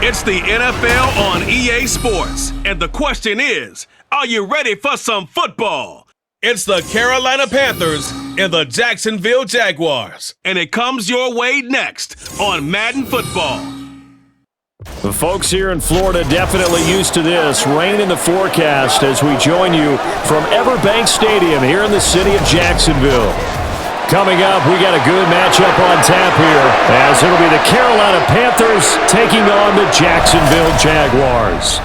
It's the NFL on EA Sports, and the question is, are you ready for some football? It's the Carolina Panthers and the Jacksonville Jaguars, and it comes your way next on Madden Football. The folks here in Florida definitely used to this. Rain in the forecast as we join you from Everbank Stadium here in the city of Jacksonville. Coming up, we got a good matchup on tap here as it'll be the Carolina Panthers taking on the Jacksonville Jaguars.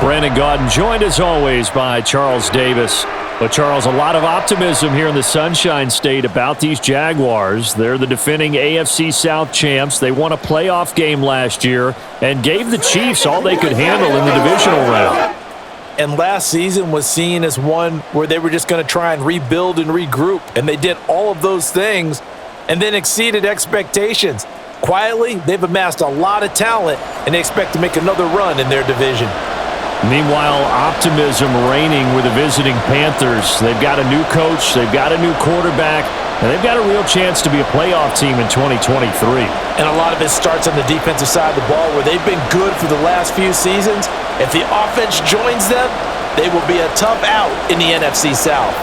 Brandon Gaudin joined as always by Charles Davis. But Charles, a lot of optimism here in the Sunshine State about these Jaguars. They're the defending AFC South champs. They won a playoff game last year and gave the Chiefs all they could handle in the divisional round. And last season was seen as one where they were just going to try and rebuild and regroup. And they did all of those things and then exceeded expectations. Quietly, they've amassed a lot of talent, and they expect to make another run in their division. Meanwhile, optimism reigning with the visiting Panthers. They've got a new coach, they've got a new quarterback, and they've got a real chance to be a playoff team in 2023. And a lot of it starts on the defensive side of the ball where they've been good for the last few seasons. If the offense joins them, they will be a tough out in the NFC South.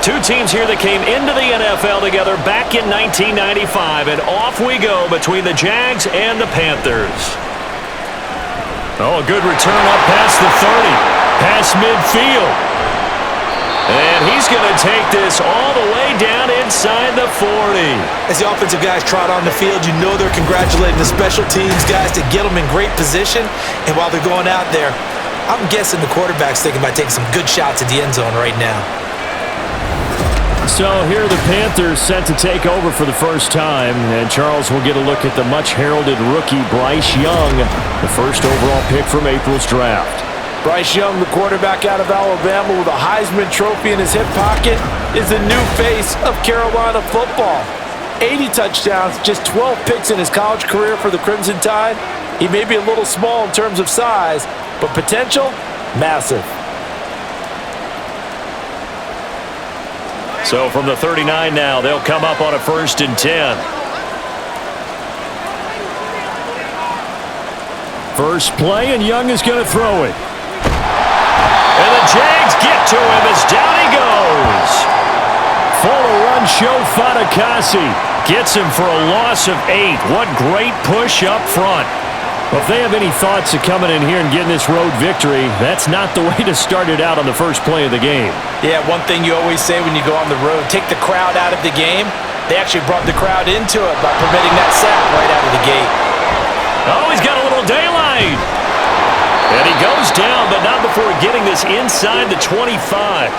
Two teams here that came into the NFL together back in 1995, and off we go between the Jags and the Panthers. Oh, a good return up past the 30, past midfield. And he's going to take this all the way down inside the 40. As the offensive guys trot on the field, you know they're congratulating the special teams guys to get them in great position. And while they're going out there, I'm guessing the quarterback's thinking about taking some good shots at the end zone right now. So here are the Panthers set to take over for the first time, and Charles will get a look at the much-heralded rookie Bryce Young, the first overall pick from April's draft. Bryce Young, the quarterback out of Alabama with a Heisman Trophy in his hip pocket, is the new face of Carolina football. 80 touchdowns, just 12 picks in his college career for the Crimson Tide. He may be a little small in terms of size, but potential, massive. So from the 39 now, they'll come up on a 1st and 10. First play, and Young is going to throw it. And the Jags get to him as down he goes. Full run show Fatukasi gets him for a loss of 8. What great push up front. Well, if they have any thoughts of coming in here and getting this road victory, that's not the way to start it out on the first play of the game. Yeah, one thing you always say when you go on the road, take the crowd out of the game. They actually brought the crowd into it by permitting that sack right out of the gate. Oh, he's got a little daylight. And he goes down, but not before getting this inside the 25.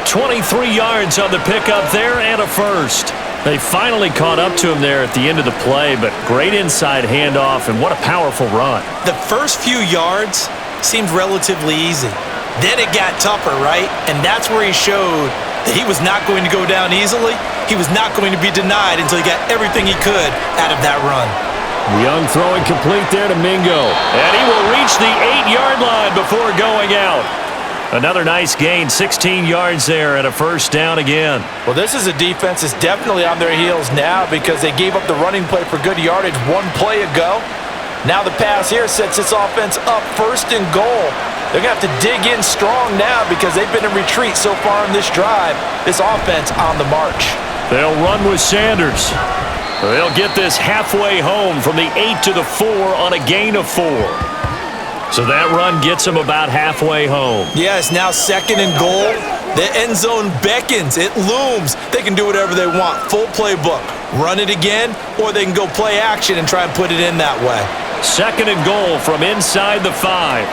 23 yards on the pickup there and a first. They finally caught up to him there at the end of the play, but great inside handoff, and what a powerful run. The first few yards seemed relatively easy. Then it got tougher, right? And that's where he showed that he was not going to go down easily. He was not going to be denied until he got everything he could out of that run. Young throwing complete there to Mingo. And he will reach the 8-yard line before going out. Another nice gain, 16 yards there and a first down again. Well, this is a defense that's definitely on their heels now because they gave up the running play for good yardage one play ago. Now the pass here sets this offense up 1st and goal. They're going to have to dig in strong now because they've been in retreat so far in this drive. This offense on the march. They'll run with Sanders. They'll get this halfway home from the 8 to the 4 on a gain of 4. So that run gets them about halfway home. Yeah, it's now 2nd and goal. The end zone beckons. It looms. They can do whatever they want. Full playbook. Run it again, or they can go play action and try and put it in that way. 2nd and goal from inside the 5.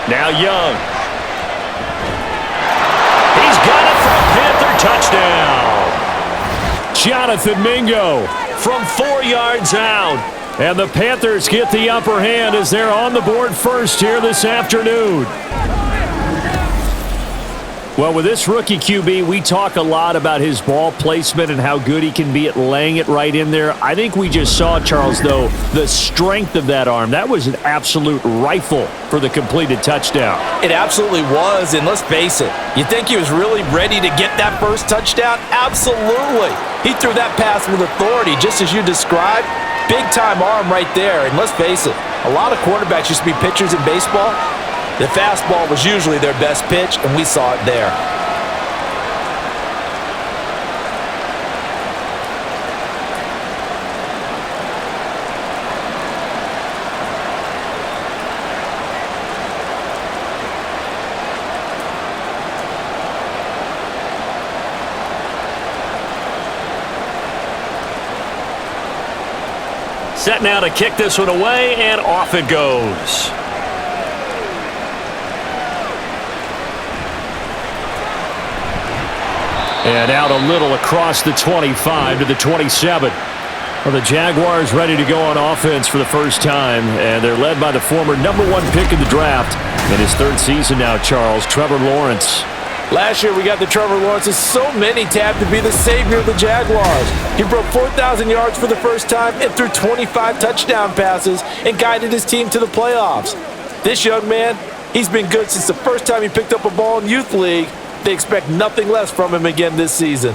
Now Young. He's got it for a Panther touchdown. Jonathan Mingo from 4 yards out. And the Panthers get the upper hand as they're on the board first here this afternoon. Well, with this rookie QB, we talk a lot about his ball placement and how good he can be at laying it right in there. I think we just saw, Charles, though, the strength of that arm. That was an absolute rifle for the completed touchdown. It absolutely was, and let's face it, you think he was really ready to get that first touchdown? Absolutely. He threw that pass with authority, just as you described. Big-time arm right there, and let's face it, a lot of quarterbacks used to be pitchers in baseball. The fastball was usually their best pitch, and we saw it there. Set now to kick this one away, and off it goes. And out a little across the 25 to the 27. Well, the Jaguars ready to go on offense for the first time, and they're led by the former #1 pick in the draft. In his third season now, Charles, Trevor Lawrence. Last year, we got the Trevor Lawrences. So many tabbed to be the savior of the Jaguars. He broke 4,000 yards for the first time and threw 25 touchdown passes and guided his team to the playoffs. This young man, he's been good since the first time he picked up a ball in Youth League. They expect nothing less from him again this season.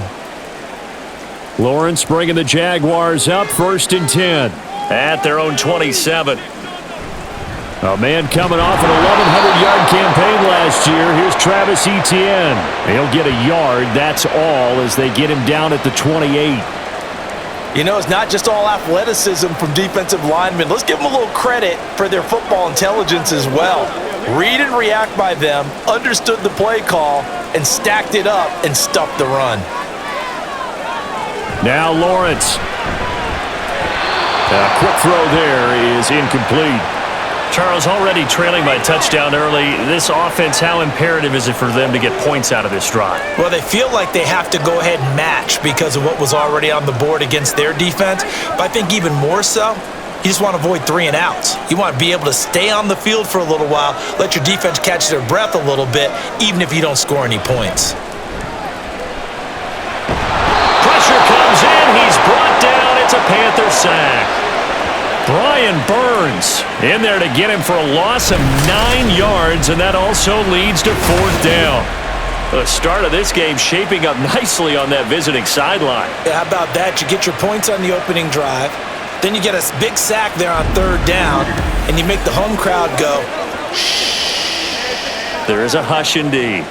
Lawrence bringing the Jaguars up 1st and 10 at their own 27. A man coming off an 1,100-yard campaign last year. Here's Travis Etienne. He'll get a yard. That's all as they get him down at the 28. You know, it's not just all athleticism from defensive linemen. Let's give them a little credit for their football intelligence as well. Read and react by them, understood the play call, and stacked it up and stuffed the run. Now Lawrence. A quick throw there is incomplete. Charles, already trailing by a touchdown early. This offense, how imperative is it for them to get points out of this drive? Well, they feel like they have to go ahead and match because of what was already on the board against their defense. But I think even more so, you just want to avoid 3 and outs. You want to be able to stay on the field for a little while, let your defense catch their breath a little bit, even if you don't score any points. Pressure comes in. He's brought down. It's a Panther sack. Brian Burns in there to get him for a loss of 9 yards, and that also leads to 4th down. The start of this game shaping up nicely on that visiting sideline. Yeah, how about that? You get your points on the opening drive. Then you get a big sack there on 3rd down, and you make the home crowd go, shh. There is a hush indeed.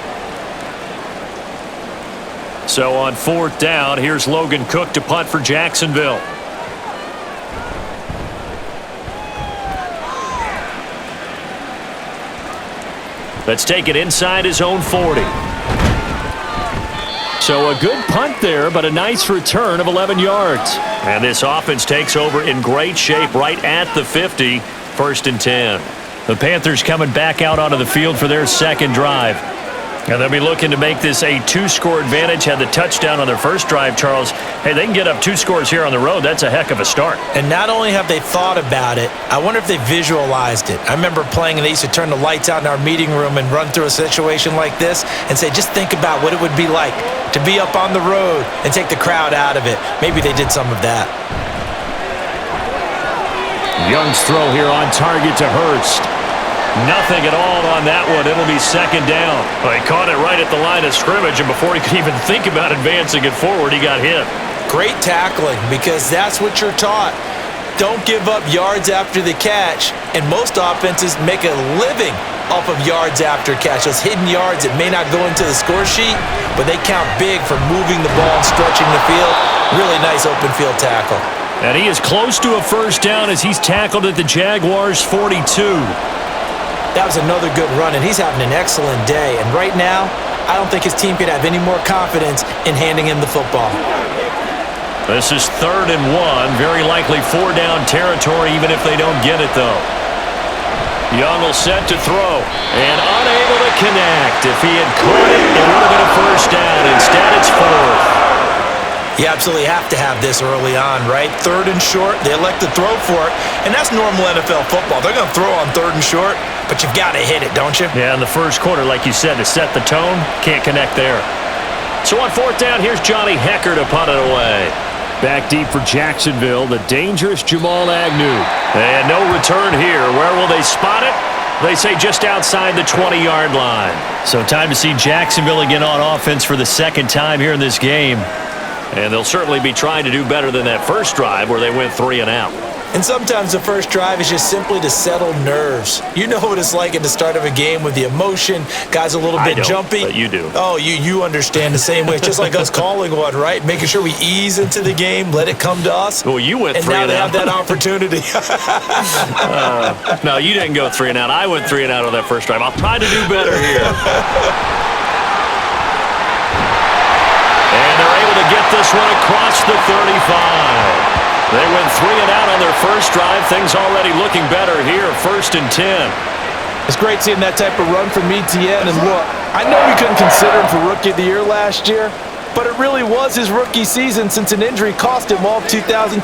So on 4th down, here's Logan Cook to punt for Jacksonville. Let's take it inside his own 40. So a good punt there, but a nice return of 11 yards. And this offense takes over in great shape right at the 50, 1st and 10. The Panthers coming back out onto the field for their second drive. And they'll be looking to make this a 2-score advantage. Had the touchdown on their first drive, Charles. Hey, they can get up 2 scores here on the road. That's a heck of a start. And not only have they thought about it, I wonder if they visualized it. I remember playing, and they used to turn the lights out in our meeting room and run through a situation like this and say, just think about what it would be like to be up on the road and take the crowd out of it. Maybe they did some of that. Young's throw here on target to Hurst. Nothing at all on that one. It'll be 2nd down. Well, he caught it right at the line of scrimmage, and before he could even think about advancing it forward, he got hit. Great tackling, because that's what you're taught. Don't give up yards after the catch, and most offenses make a living off of yards after catch. Those hidden yards that may not go into the score sheet, but they count big for moving the ball and stretching the field. Really nice open field tackle. And he is close to a 1st down as he's tackled at the Jaguars' 42. That was another good run, and he's having an excellent day. And right now, I don't think his team could have any more confidence in handing him the football. This is 3rd and 1. Very likely 4-down territory, even if they don't get it, though. Young will set to throw, and unable to connect. If he had caught it, it would have been a 1st down. Instead, it's 4th. You absolutely have to have this early on, right? 3rd and short, they elect to throw for it, and that's normal NFL football. They're going to throw on 3rd and short. but you've got to hit it, don't you? Yeah, in the first quarter, like you said, to set the tone, can't connect there. So on fourth down, here's Johnny Hecker to punt it away. Back deep for Jacksonville, the dangerous Jamal Agnew. And no return here. Where will they spot it? They say just outside the 20-yard line. So time to see Jacksonville again on offense for the second time here in this game. And they'll certainly be trying to do better than that first drive where they went 3 and out. And sometimes the first drive is just simply to settle nerves. You know what it's like at the start of a game with the emotion. Guys a little bit jumpy. But you do. Oh, you understand the same way. It's just like us calling one, right? Making sure we ease into the game, let it come to us. Well, you went 3 and out. And now they have that opportunity. No, you didn't go 3 and out. I went 3 and out on that first drive. I'll try to do better here. And they're able to get this one across the 35. They went 3 and out on their first drive. Things already looking better here. 1st and 10. It's great seeing that type of run from ETN. And look, I know we couldn't consider him for Rookie of the Year last year, but it really was his rookie season since an injury cost him all of 2021.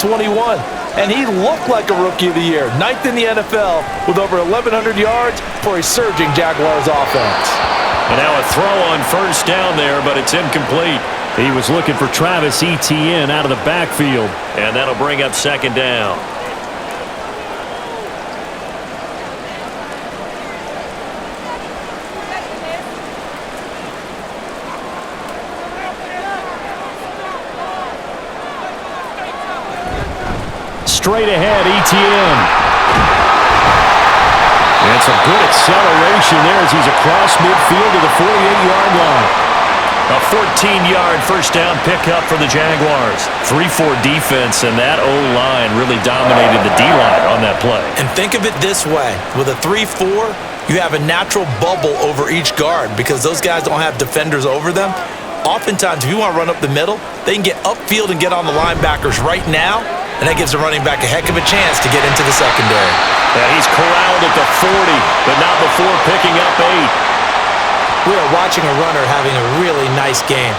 And he looked like a Rookie of the Year, 9th in the NFL with over 1,100 yards for a surging Jaguars offense. And now a throw on first down there, but it's incomplete. He was looking for Travis Etienne out of the backfield. And that'll bring up 2nd down. Straight ahead, Etienne. And some good acceleration there as he's across midfield to the 48-yard line. A 14-yard first down pickup for the Jaguars. 3-4 defense, and that O-line really dominated the D-line on that play. And think of it this way. With a 3-4, you have a natural bubble over each guard because those guys don't have defenders over them. Oftentimes, if you want to run up the middle, they can get upfield and get on the linebackers right now, and that gives the running back a heck of a chance to get into the secondary. Yeah, he's corralled at the 40, but not before picking up 8. We are watching a runner having a really nice game.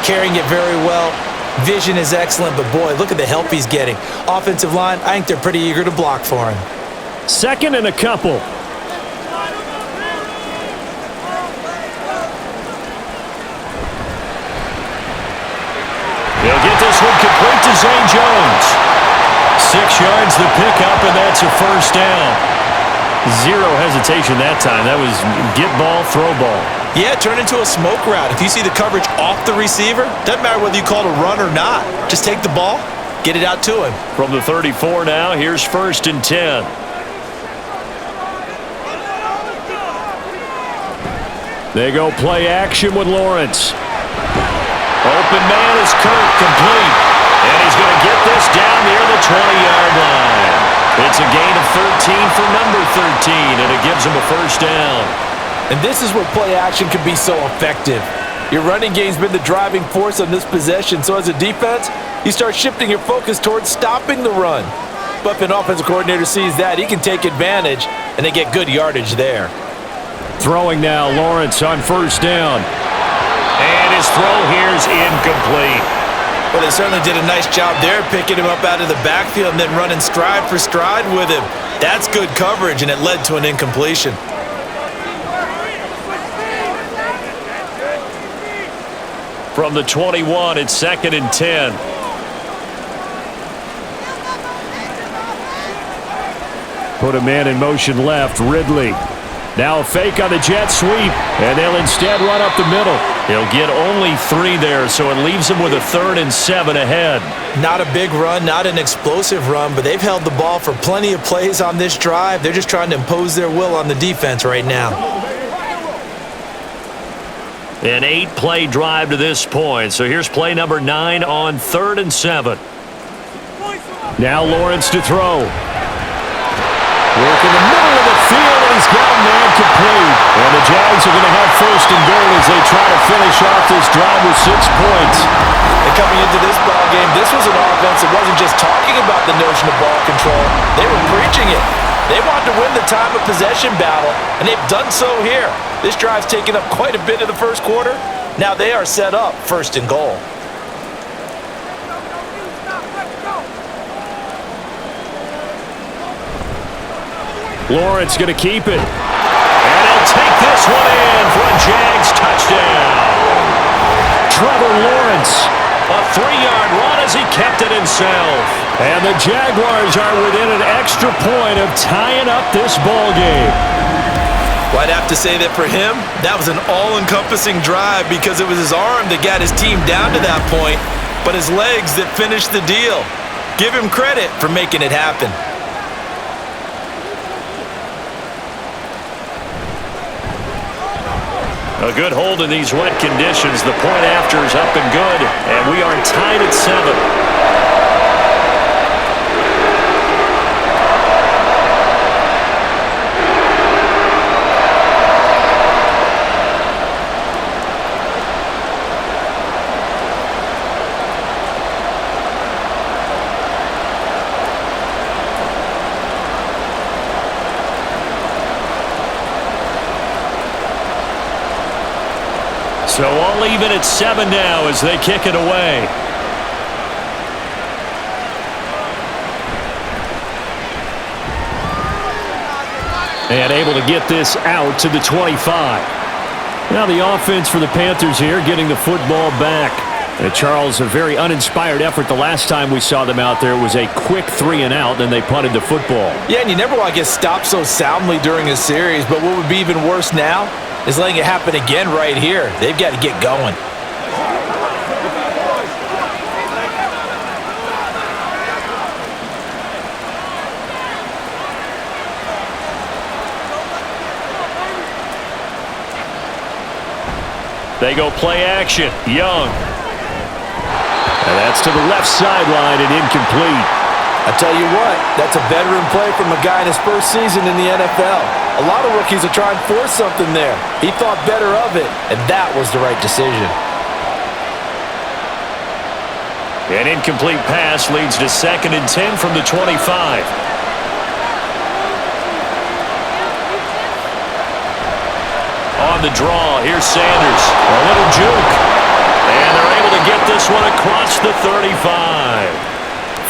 Carrying it very well. Vision is excellent, but boy, look at the help he's getting. Offensive line, I think they're pretty eager to block for him. 2nd and a couple. They'll get this one complete to Zane Jones. 6 yards the pickup, and that's a first down. Zero hesitation that time. That was get ball, throw ball. Yeah, turn into a smoke route. If you see the coverage off the receiver, doesn't matter whether you call it a run or not. Just take the ball, get it out to him. From the 34 now, here's 1st and 10. They go play action with Lawrence. Open man is Kirk, complete. And he's going to get this down near the 20-yard line. It's a gain of 13 for number 13, and it gives him a first down. And this is where play action can be so effective. Your running game's been the driving force on this possession, so as a defense, you start shifting your focus towards stopping the run. But if an offensive coordinator sees that, he can take advantage, and they get good yardage there. Throwing now, Lawrence on first down. And his throw here's incomplete. Well, they certainly did a nice job there, picking him up out of the backfield and then running stride for stride with him. That's good coverage, and it led to an incompletion. From the 21, it's 2nd and 10. Put a man in motion left, Ridley. Now a fake on the jet sweep, and they'll instead run up the middle. He'll get only 3 there, so it leaves him with a 3rd and 7 ahead. Not a big run, not an explosive run, but they've held the ball for plenty of plays on this drive. They're just trying to impose their will on the defense right now. An 8-play drive to this point, so here's play number 9 on 3rd and 7. Now Lawrence to throw. Work in the middle of the field, and he's got a man complete. And the Jags are going to have 1st and goal as they try to finish off this drive with 6 points. And coming into this ball game, this was an offense that wasn't just talking about the notion of ball control. They were preaching it. They wanted to win the time of possession battle, and they've done so here. This drive's taken up quite a bit of the first quarter. Now they are set up 1st and goal. Lawrence going to keep it. this one in for a Jags touchdown. Trevor Lawrence. A 3-yard run as he kept it himself. And the Jaguars are within an extra point of tying up this ball game. Well, I'd have to say that for him, that was an all-encompassing drive because it was his arm that got his team down to that point, but his legs that finished the deal. Give him credit for making it happen. A good hold in these wet conditions. The point after is up and good, and we are tied at 7. So all even at 7 now as they kick it away. And able to get this out to the 25. Now the offense for the Panthers here getting the football back. And Charles, a very uninspired effort the last time we saw them out there. It was a quick 3 and out, then they punted the football. Yeah, and you never want to get stopped so soundly during a series, but what would be even worse now is letting it happen again right here. They've got to get going. They go play action. Young. And that's to the left sideline and incomplete. I tell you what, that's a veteran play from a guy in his first season in the NFL. A lot of rookies are trying to force something there. He thought better of it, and that was the right decision. An incomplete pass leads to 2nd and 10 from the 25. On the draw, here's Sanders. A little juke. And they're able to get this one across the 35.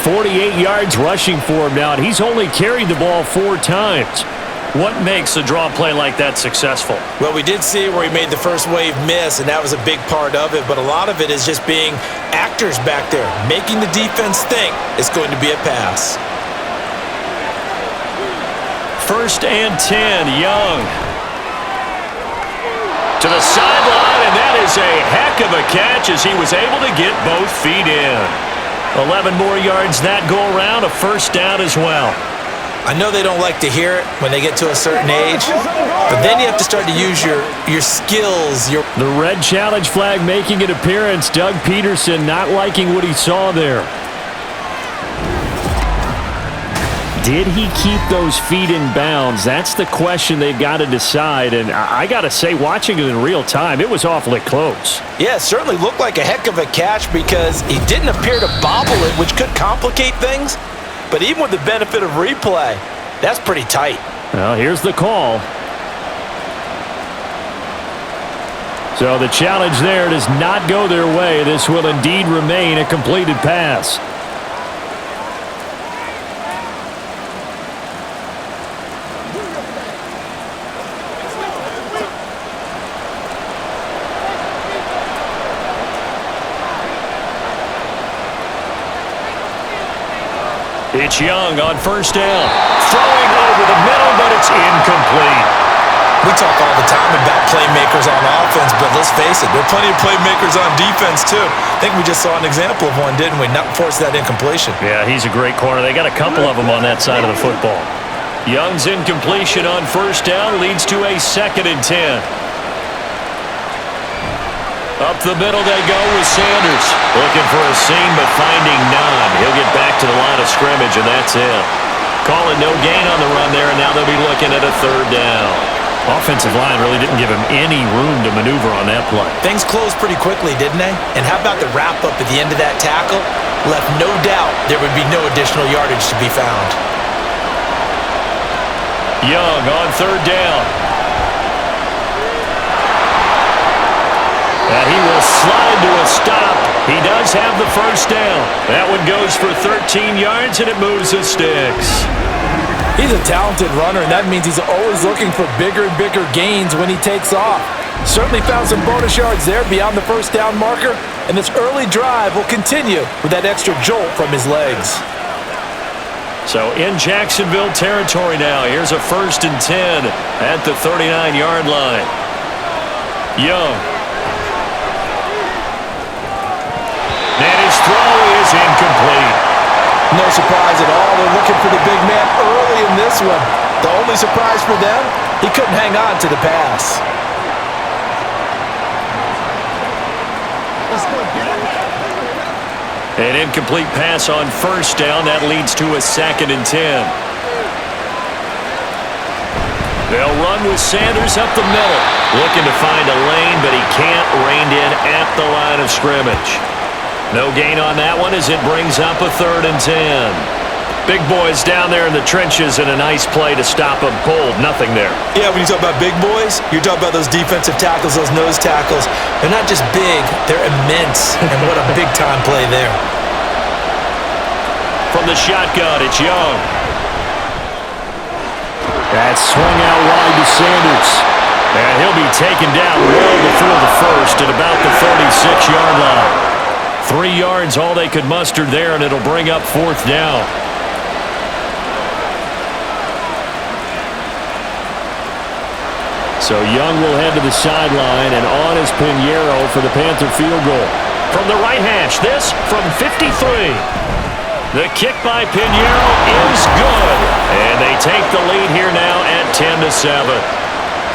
48 yards rushing for him now, and he's only carried the ball 4 times. What makes a draw play like that successful? Well, we did see where he made the first wave miss, and that was a big part of it, but a lot of it is just being actors back there, making the defense think it's going to be a pass. 1st and 10, Young. To the sideline, and that is a heck of a catch as he was able to get both feet in. 11 more yards that go around, a 1st down as well. I know they don't like to hear it when they get to a certain age, but then you have to start to use your skills. The red challenge flag making an appearance. Doug Peterson not liking what he saw there. Did he keep those feet in bounds? That's the question they've got to decide. And I got to say, watching it in real time, it was awfully close. Yeah, it certainly looked like a heck of a catch because he didn't appear to bobble it, which could complicate things. But even with the benefit of replay, that's pretty tight. Well, here's the call. So the challenge there does not go their way. This will indeed remain a completed pass. It's Young on 1st down. Throwing over the middle, but it's incomplete. We talk all the time about playmakers on offense, but let's face it, there are plenty of playmakers on defense, too. I think we just saw an example of one, didn't we? Not force that incompletion. Yeah, he's a great corner. They got a couple of them on that side of the football. Young's incompletion on 1st down leads to a 2nd and 10. Up the middle they go with Sanders. Looking for a seam, but finding none. He'll get back to the line of scrimmage, and that's it. Calling no gain on the run there, and now they'll be looking at a 3rd down. Offensive line really didn't give him any room to maneuver on that play. Things closed pretty quickly, didn't they? And how about the wrap-up at the end of that tackle? Left no doubt there would be no additional yardage to be found. Young on 3rd down. And he will slide to a stop. He does have the 1st down. That one goes for 13 yards, and it moves the sticks. He's a talented runner, and that means he's always looking for bigger and bigger gains when he takes off. Certainly found some bonus yards there beyond the first down marker, and this early drive will continue with that extra jolt from his legs. So in Jacksonville territory now, here's a 1st and 10 at the 39-yard line. Young. And his throw is incomplete. No surprise at all. They're looking for the big man early in this one. The only surprise for them, he couldn't hang on to the pass. An incomplete pass on 1st down. That leads to a 2nd and 10. They'll run with Sanders up the middle. Looking to find a lane, but he can't. Reined in at the line of scrimmage. No gain on that one as it brings up a 3rd and 10. Big boys down there in the trenches, and a nice play to stop them cold. Nothing there. Yeah, when you talk about big boys, you're talking about those defensive tackles, those nose tackles. They're not just big, they're immense. And what a big-time play there. From the shotgun, it's Young. That swung out wide to Sanders. And he'll be taken down well before the first at about the 36-yard line. 3 yards, all they could muster there, and it'll bring up 4th down. So Young will head to the sideline, and on is Pinheiro for the Panther field goal. From the right hash, this from 53. The kick by Pinheiro is good, and they take the lead here now at 10-7.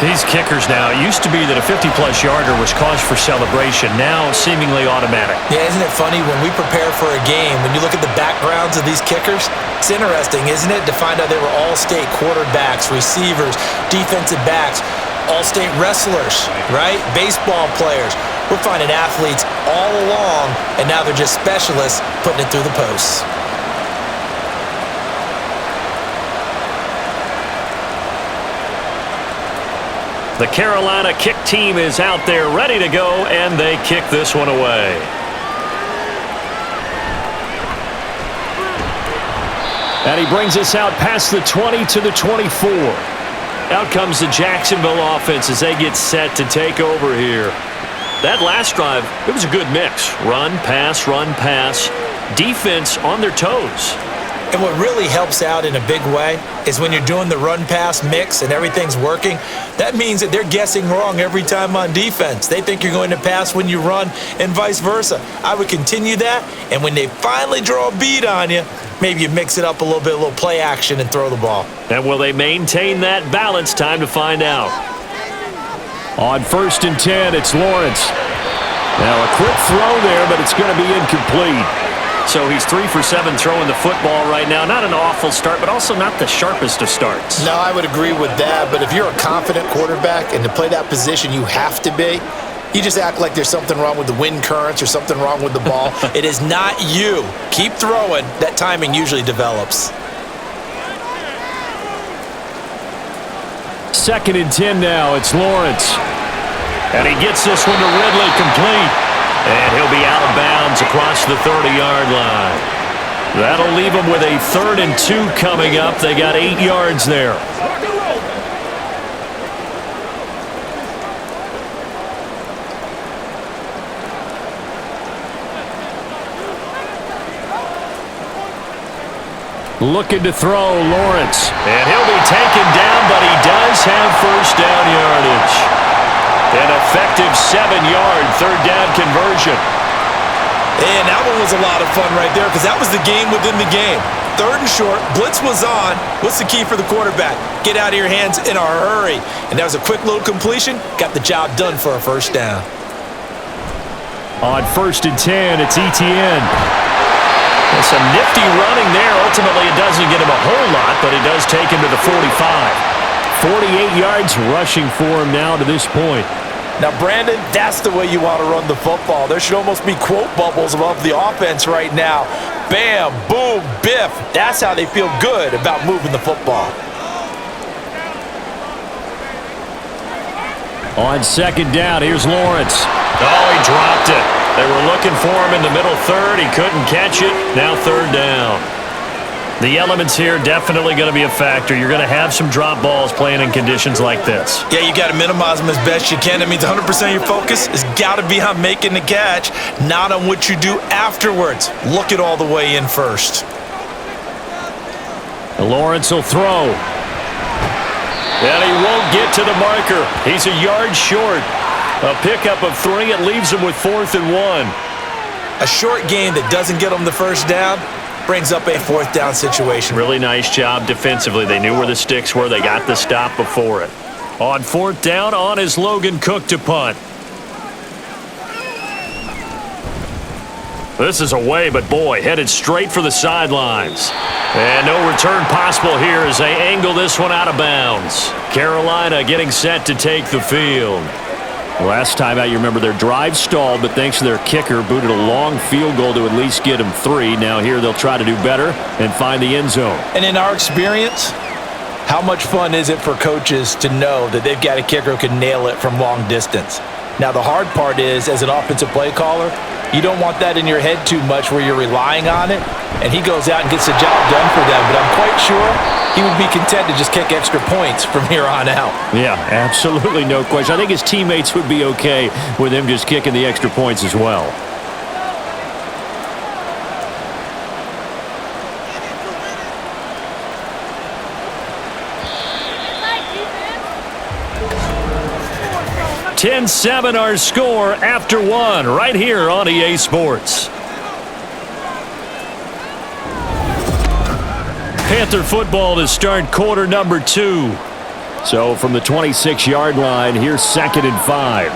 These kickers now, it used to be that a 50-plus yarder was cause for celebration, now seemingly automatic. Yeah, isn't it funny when we prepare for a game, when you look at the backgrounds of these kickers, it's interesting, isn't it, to find out they were all-state quarterbacks, receivers, defensive backs, all-state wrestlers, right? Baseball players. We're finding athletes all along, and now they're just specialists putting it through the posts. The Carolina kick team is out there ready to go, and they kick this one away. And he brings us out past the 20 to the 24. Out comes the Jacksonville offense as they get set to take over here. That last drive, it was a good mix. Run, pass, defense on their toes. And what really helps out in a big way is when you're doing the run-pass mix and everything's working, that means that they're guessing wrong every time on defense. They think you're going to pass when you run and vice versa. I would continue that, and when they finally draw a bead on you, maybe you mix it up a little bit, a little play action, and throw the ball. And will they maintain that balance? Time to find out. On 1st and 10, it's Lawrence. Now a quick throw there, but it's going to be incomplete. So he's 3 for 7 throwing the football right now. Not an awful start, but also not the sharpest of starts. No, I would agree with that. But if you're a confident quarterback and to play that position you have to be, you just act like there's something wrong with the wind currents or something wrong with the ball. It is not you. Keep throwing. That timing usually develops. 2nd and 10 now. It's Lawrence. And he gets this one to Ridley complete. And he'll be out of bounds across the 30-yard line. That'll leave him with a 3rd and 2 coming up. They got 8 yards there. Looking to throw, Lawrence. And he'll be taken down, but he does have 1st down yardage. An effective 7-yard 3rd down conversion. And that one was a lot of fun right there because that was the game within the game. 3rd and short, blitz was on. What's the key for the quarterback? Get out of your hands in a hurry. And that was a quick little completion. Got the job done for a 1st down. On 1st and 10, it's Etienne. And some nifty running there. Ultimately, it doesn't get him a whole lot, but it does take him to the 45. 48 yards rushing for him now to this point. Now, Brandon, that's the way you want to run the football. There should almost be quote bubbles above the offense right now. Bam, boom, biff. That's how they feel good about moving the football. On 2nd down, here's Lawrence. Oh, he dropped it. They were looking for him in the middle 3rd. He couldn't catch it. Now 3rd down. The elements here definitely going to be a factor. You're going to have some drop balls playing in conditions like this. Yeah, you got to minimize them as best you can. That means 100% of your focus has got to be on making the catch, not on what you do afterwards. Look it all the way in first. Lawrence will throw. And he won't get to the marker. He's a yard short. A pickup of 3. It leaves him with 4th and 1. A short gain that doesn't get him the first down brings up a 4th down situation. Really nice job defensively. They knew where the sticks were. They got the stop before it. On 4th down, on is Logan Cook to punt. This is away, but boy, headed straight for the sidelines. And no return possible here as they angle this one out of bounds. Carolina getting set to take the field. Last time out, you remember their drive stalled, but thanks to their kicker, booted a long field goal to at least get them 3. Now here they'll try to do better and find the end zone. And in our experience, how much fun is it for coaches to know that they've got a kicker who can nail it from long distance? Now the hard part is, as an offensive play caller, you don't want that in your head too much where you're relying on it, and he goes out and gets the job done for them. But I'm quite sure he would be content to just kick extra points from here on out. Yeah, absolutely no question. I think his teammates would be okay with him just kicking the extra points as well. (10-7) our score after 1 right here on EA Sports. Panther football to start quarter number 2. So from the 26-yard line, here's 2nd and 5.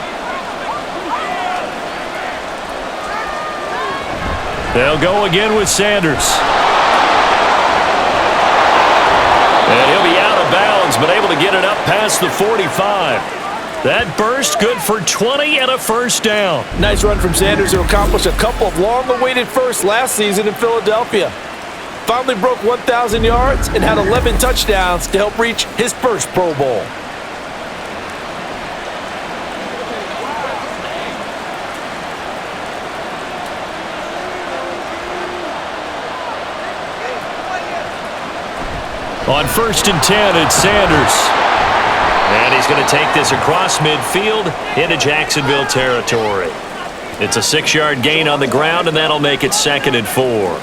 They'll go again with Sanders. And he'll be out of bounds, but able to get it up past the 45. That burst good for 20 and a first down. Nice run from Sanders, who accomplished a couple of long-awaited firsts last season in Philadelphia. Finally broke 1,000 yards and had 11 touchdowns to help reach his first Pro Bowl. On 1st and 10, it's Sanders. And he's going to take this across midfield into Jacksonville territory. It's a 6-yard gain on the ground, and that'll make it 2nd and 4.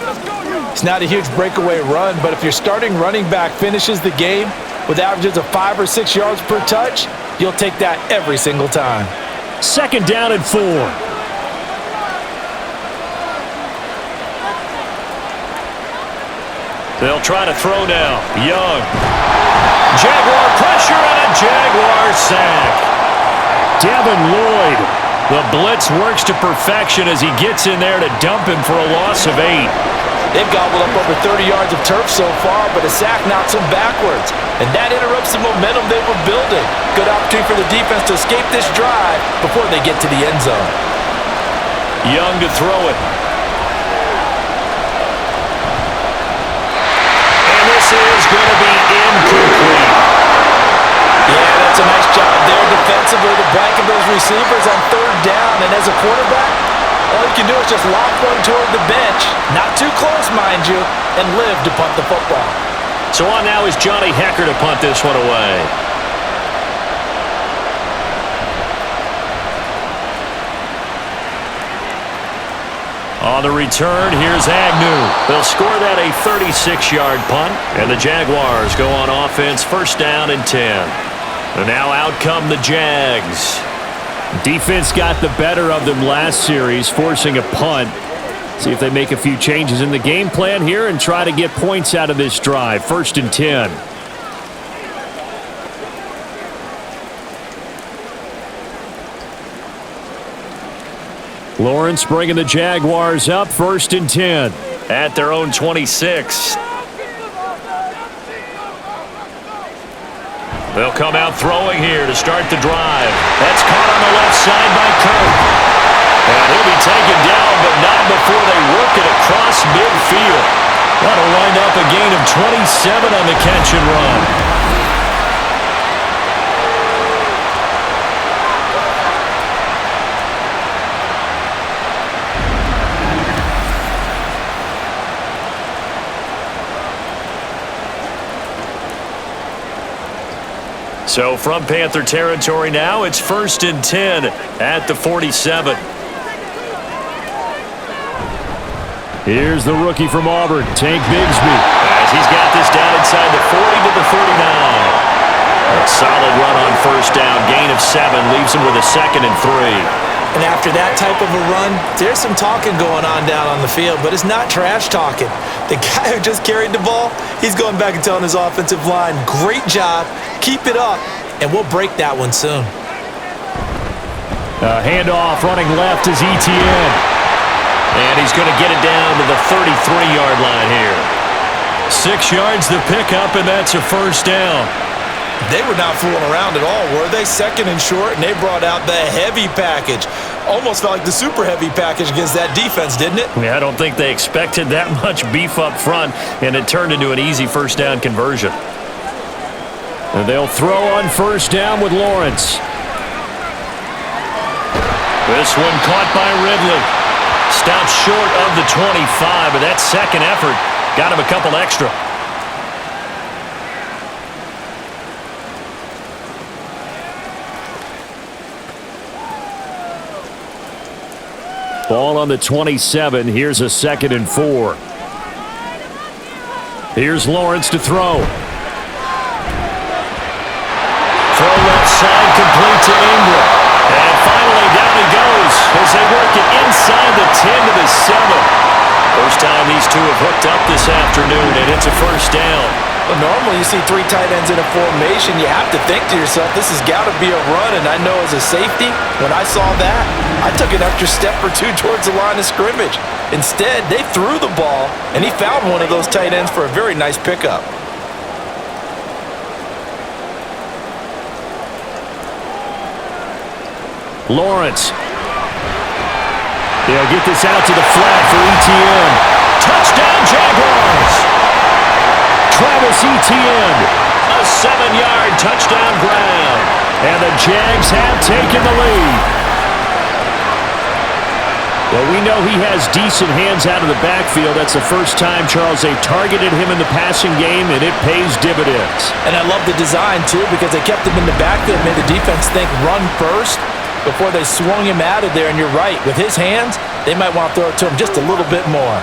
It's not a huge breakaway run, but if your starting running back finishes the game with averages of 5 or 6 yards per touch, you'll take that every single time. 2nd down and 4. They'll try to throw now. Young. Jaguar pressure and a Jaguar sack. Devin Lloyd. The blitz works to perfection as he gets in there to dump him for a loss of 8. They've gobbled up over 30 yards of turf so far, but a sack knocks them backwards, and that interrupts the momentum they were building. Good opportunity for the defense to escape this drive before they get to the end zone. Young to throw it. And this is going to be incomplete. Yeah, that's a nice job there defensively to blanket those receivers on 3rd down, and as a quarterback, all you can do is just lock one toward the bench, not too close, mind you, and live to punt the football. So on now is Johnny Hecker to punt this one away. On the return, here's Agnew. They'll score that a 36-yard punt, and the Jaguars go on offense 1st down and 10. And now out come the Jags. Defense got the better of them last series, forcing a punt. See if they make a few changes in the game plan here and try to get points out of this drive. 1st and 10. Lawrence bringing the Jaguars up 1st and 10 at their own 26. They'll come out throwing here to start the drive. That's caught on the left side by Kirk. And he'll be taken down, but not before they work it across midfield. That'll wind up a gain of 27 on the catch and run. So from Panther territory now, it's 1st and 10 at the 47. Here's the rookie from Auburn, Tank Bigsby. As he's got this down inside the 40 to the 39. A solid run on 1st down, gain of 7, leaves him with a 2nd and 3. And after that type of a run, there's some talking going on down on the field, but it's not trash talking. The guy who just carried the ball, he's going back and telling his offensive line, great job, keep it up, and we'll break that one soon. Handoff running left is Etienne. And he's going to get it down to the 33-yard line here. 6 yards the pickup, and that's a 1st down. They were not fooling around at all, were they? 2nd and short, and they brought out the heavy package. Almost felt like the super heavy package against that defense, didn't it? Yeah, I don't think they expected that much beef up front, and it turned into an easy 1st down conversion. And they'll throw on 1st down with Lawrence. This one caught by Ridley. Stopped short of the 25, but that 2nd effort got him a couple extra. Ball on the 27. Here's a 2nd and 4. Here's Lawrence to throw. Throw left side, complete to Ingram. And finally down he goes as they work it inside the 10 to the 7. First time these two have hooked up this afternoon, and it's a 1st down. Well, normally you see 3 tight ends in a formation. You have to think to yourself, this has got to be a run. And I know as a safety, when I saw that, I took an extra step or 2 towards the line of scrimmage. Instead, they threw the ball, and he found one of those tight ends for a very nice pickup. Lawrence. They'll get this out to the flat for Etienne. Touchdown, Jaguars! Travis Etienne. A 7-yard touchdown ground. And the Jags have taken the lead. Well, we know he has decent hands out of the backfield. That's the first time, Charles, they've targeted him in the passing game, and it pays dividends. And I love the design, too, because they kept him in the backfield, made the defense think run first before they swung him out of there. And you're right, with his hands, they might want to throw it to him just a little bit more.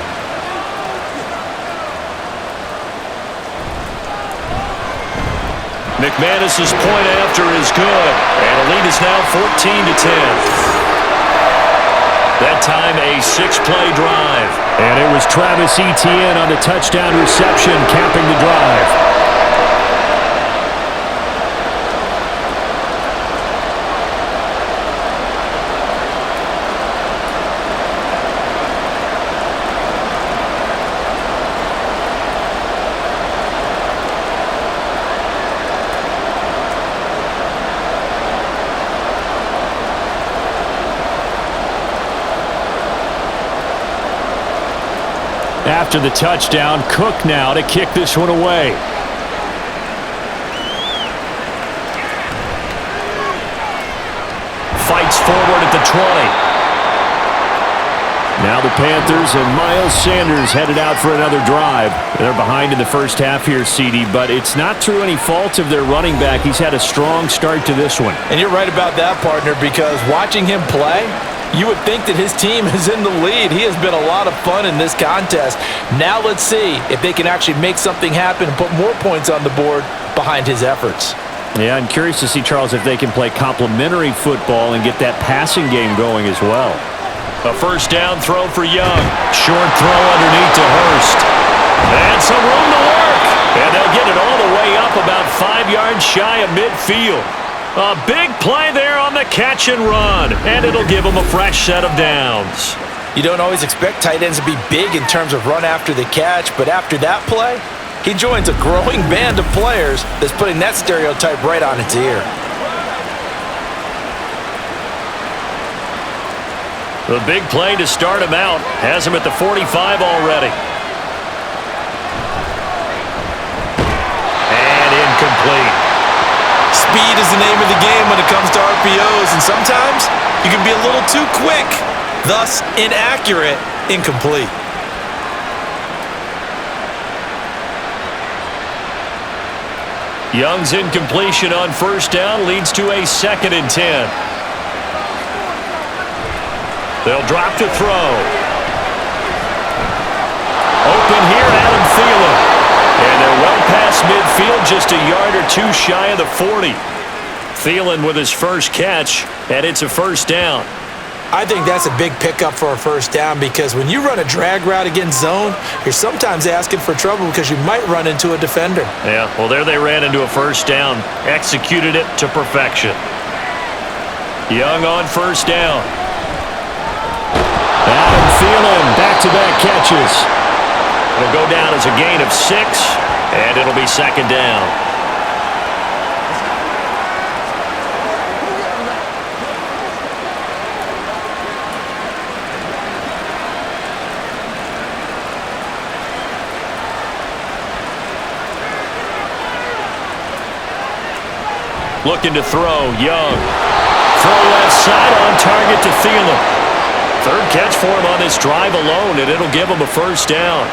McManus's point after is good, and the lead is now 14-10. That time a 6-play drive. And it was Travis Etienne on the touchdown reception capping the drive. After the touchdown, Cook now to kick this one away. Fights forward at the 20. Now the Panthers and Miles Sanders headed out for another drive. They're behind in the first half here, CD, but it's not through any fault of their running back. He's had a strong start to this one. And you're right about that, partner, because watching him play, you would think that his team is in the lead. He has been a lot of fun in this contest. Now let's see if they can actually make something happen and put more points on the board behind his efforts. Yeah, I'm curious to see, Charles, if they can play complementary football and get that passing game going as well. A 1st down throw for Young. Short throw underneath to Hurst. And some room to work. And they'll get it all the way up about 5 yards shy of midfield. A big play there on the catch and run, and it'll give them a fresh set of downs. You don't always expect tight ends to be big in terms of run after the catch, but after that play, he joins a growing band of players that's putting that stereotype right on its ear. The big play to start him out has him at the 45 already. And incomplete. Speed is the name of the game when it comes to RPOs, and sometimes you can be a little too quick, thus inaccurate, incomplete. Young's incompletion on first down leads to a 2nd and 10. They'll drop to throw. Open here, Adam Thielen. And they're well past midfield, just a yard or two shy of the 40. Thielen with his first catch, and it's a first down. I think that's a big pickup for a first down because when you run a drag route against zone, you're sometimes asking for trouble because you might run into a defender. Yeah, well, there they ran into a first down. Executed it to perfection. Young on first down. Adam Thielen, back-to-back catches. It'll go down as a gain of 6, and it'll be 2nd down. Looking to throw, Young. Throw left side on target to Thielen. 3rd catch for him on this drive alone, and it'll give him a first down.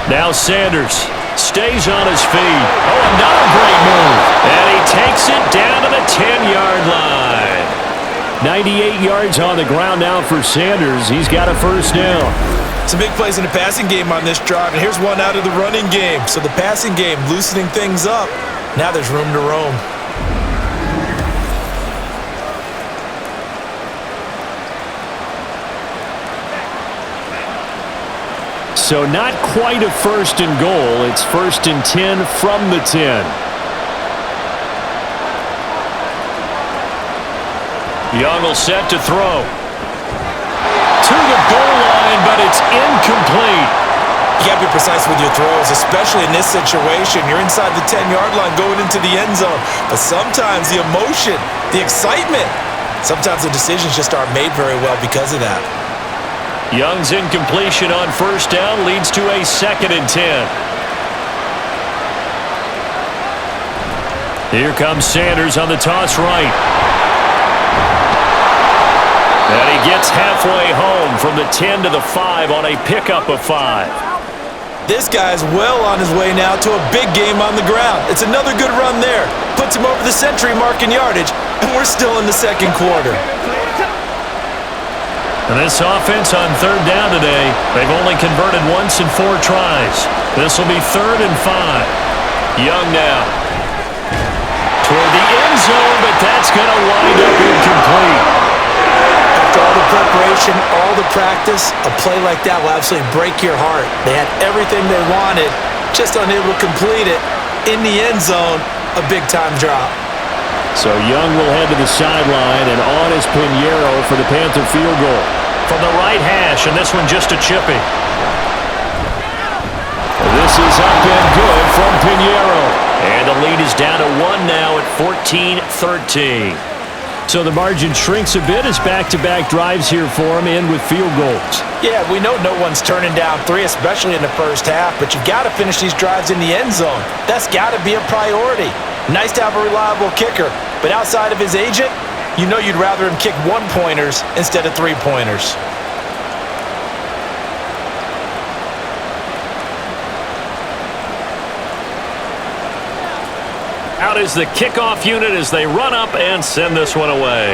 Now Sanders stays on his feet. Oh, another great move. And he takes it down to the 10-yard line. 98 yards on the ground now for Sanders. He's got a first down. Some big plays in the passing game on this drive, and here's one out of the running game. So the passing game loosening things up. Now there's room to roam. So not quite a 1st and goal. It's 1st and 10 from the 10. Young will set to throw. To the goal line, but it's incomplete. You got to be precise with your throws, especially in this situation. You're inside the 10-yard line going into the end zone. But sometimes the emotion, the excitement, sometimes the decisions just aren't made very well because of that. Young's incompletion on first down leads to a 2nd and 10. Here comes Sanders on the toss right. And he gets halfway home from the 10 to the 5 on a pickup of 5. This guy's well on his way now to a big game on the ground. It's another good run there. Puts him over the century mark in yardage, and we're still in the 2nd quarter. And this offense on 3rd down today, they've only converted once in 4 tries. This will be 3rd and 5. Young now. Toward the end zone, but that's going to wind up incomplete. After all the preparation, all the practice, a play like that will absolutely break your heart. They had everything they wanted, just unable to complete it. In the end zone, a big-time drop. So Young will head to the sideline, and on is Pinheiro for the Panther field goal. From the right hash, and this one just a chippy. This is up and good from Pinheiro. And the lead is down to 1 now at 14-13. So the margin shrinks a bit as back-to-back drives here for him, end with field goals. Yeah, we know no one's turning down 3, especially in the first half, but you've got to finish these drives in the end zone. That's got to be a priority. Nice to have a reliable kicker, but outside of his agent, you know you'd rather him kick 1-pointers instead of 3-pointers. Out is the kickoff unit as they run up and send this one away.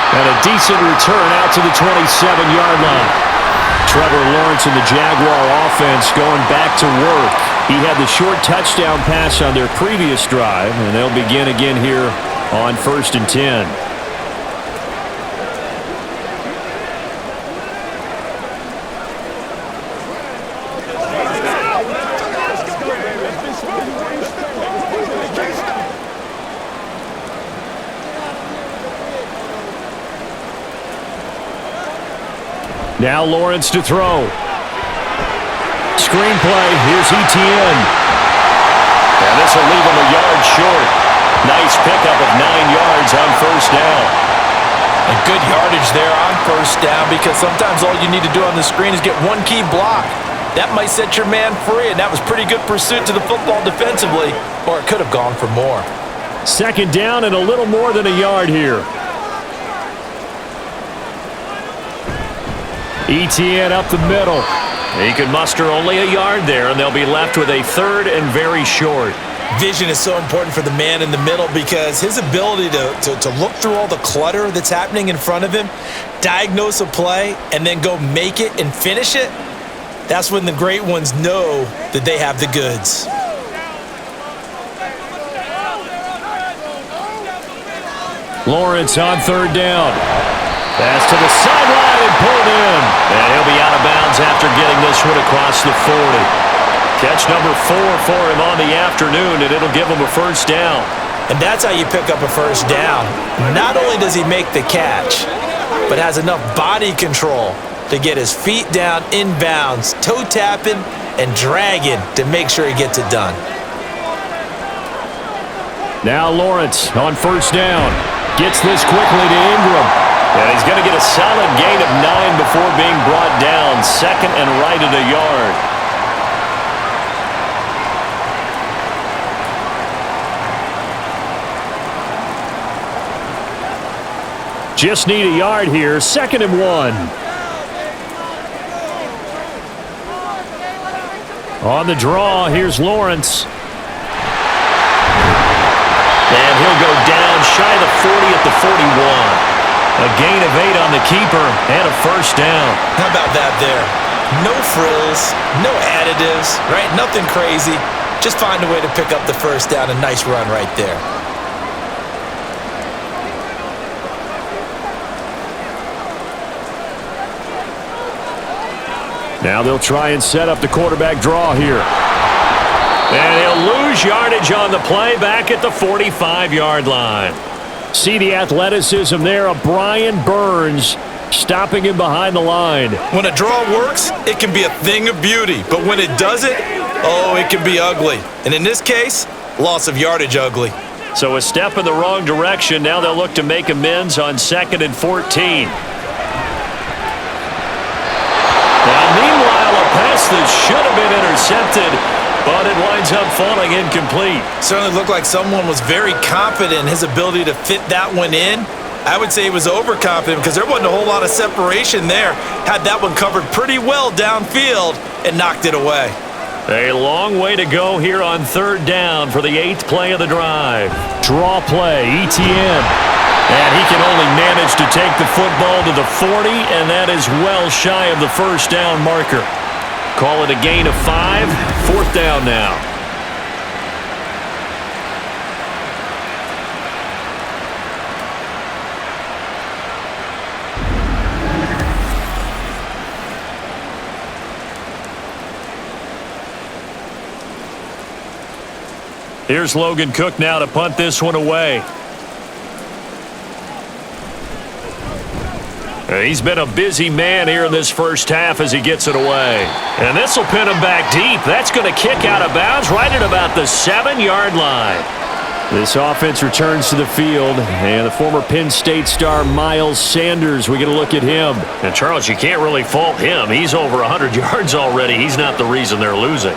And a decent return out to the 27-yard line. Trevor Lawrence and the Jaguar offense going back to work. He had the short touchdown pass on their previous drive, and they'll begin again here on 1st and 10. Now Lawrence to throw. Screenplay, here's Etienne. And this will leave him a yard short. Nice pickup of 9 yards on first down. A Good yardage there on first down because sometimes all you need to do on the screen is get one key block. That might set your man free, and that was pretty good pursuit to the football defensively, or it could have gone for more. Second down and a little more than a yard here. ETN up the middle. He can muster only a yard there, and they'll be left with a third and very short. Vision is so important for the man in the middle because his ability to look through all the clutter that's happening in front of him, diagnose a play, and then go make it and finish it, that's when the great ones know that they have the goods. Lawrence on third down. Pass to the sideline and pulled in. And he'll be out of bounds after getting this one across the 40. Catch number 4 for him on the afternoon, and it'll give him a first down. And that's how you pick up a first down. Not only does he make the catch, but has enough body control to get his feet down inbounds, toe tapping and dragging to make sure he gets it done. Now Lawrence on first down. Gets this quickly to Ingram. And he's going to get a solid gain of 9 before being brought down. Second and right at a yard. Just need a yard here. Second and 1. On the draw, here's Lawrence. And he'll go down shy of the 40 at the 41. A gain of 8 on the keeper and a first down. How about that there? No frills, no additives, right? Nothing crazy. Just find a way to pick up the first down. A nice run right there. Now they'll try and set up the quarterback draw here. And he'll lose yardage on the play back at the 45-yard line. See the athleticism there of Brian Burns stopping him behind the line. When a draw works, it can be a thing of beauty. But when it doesn't, oh, it can be ugly. And in this case, loss of yardage ugly. So a step in the wrong direction. Now they'll look to make amends on 2nd and 14. Now, meanwhile, a pass that should have been intercepted, but it winds up falling incomplete. Certainly looked like someone was very confident in his ability to fit that one in. I would say he was overconfident because there wasn't a whole lot of separation there. Had that one covered pretty well downfield and knocked it away. A long way to go here on third down for the 8th play of the drive. Draw play, ETN. And he can only manage to take the football to the 40, and that is well shy of the first down marker. Call it a gain of 5. 4th down now. Here's Logan Cook now to punt this one away. He's been a busy man here in this first half as he gets it away. And this will pin him back deep. That's going to kick out of bounds right at about the 7-yard line. This offense returns to the field, and the former Penn State star Miles Sanders, we get a look at him. And Charles, you can't really fault him. He's over 100 yards already. He's not the reason they're losing.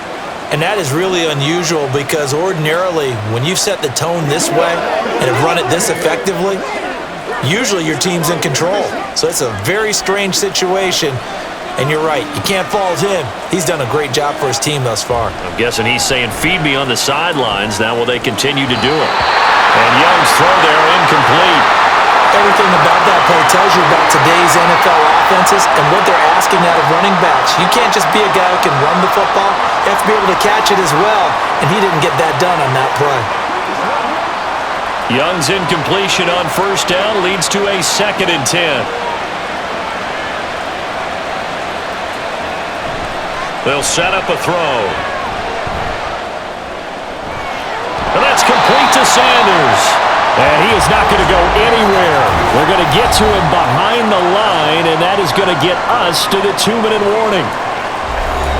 And that is really unusual because ordinarily when you set the tone this way and have run it this effectively, usually your team's in control. So it's a very strange situation. And you're right, you can't fault him. He's done a great job for his team thus far. I'm guessing he's saying, feed me on the sidelines. Now will they continue to do it? And Young's throw there incomplete. Everything about that play tells you about today's NFL offenses and what they're asking out of running backs. You can't just be a guy who can run the football. You have to be able to catch it as well. And he didn't get that done on that play. Young's incompletion on first down leads to a 2nd and 10. They'll set up a throw. And that's complete to Sanders. And he is not going to go anywhere. We're going to get to him behind the line, and that is going to get us to the 2-minute warning.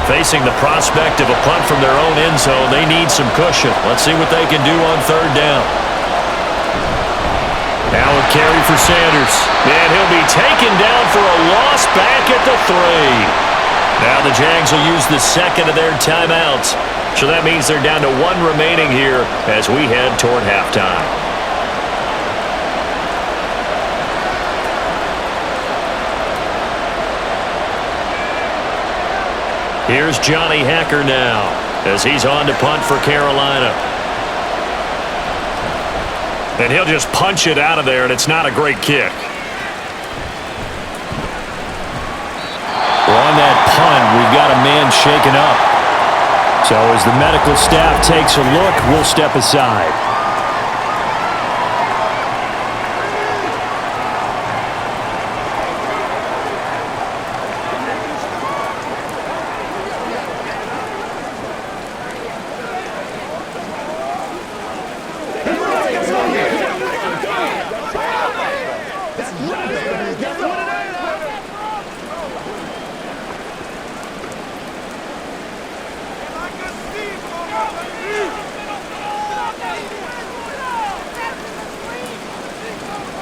Facing the prospect of a punt from their own end zone, they need some cushion. Let's see what they can do on third down. Now a carry for Sanders. And he'll be taken down for a loss back at the 3. Now the Jags will use the second of their timeouts. So that means they're down to 1 remaining here as we head toward halftime. Here's Johnny Hacker now as he's on to punt for Carolina. And he'll just punch it out of there, and it's not a great kick. On that punt, we've got a man shaken up. So as the medical staff takes a look, we'll step aside.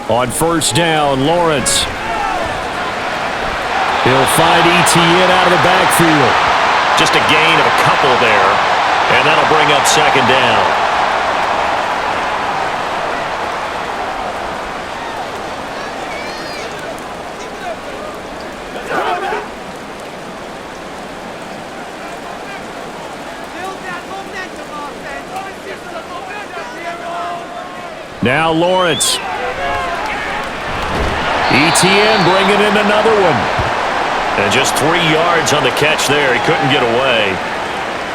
On first down, Lawrence. He'll find ETN out of the backfield. Just a gain of a couple there, and that'll bring up second down. Now Lawrence. ETN bringing in another one. And just 3 yards on the catch there. He couldn't get away.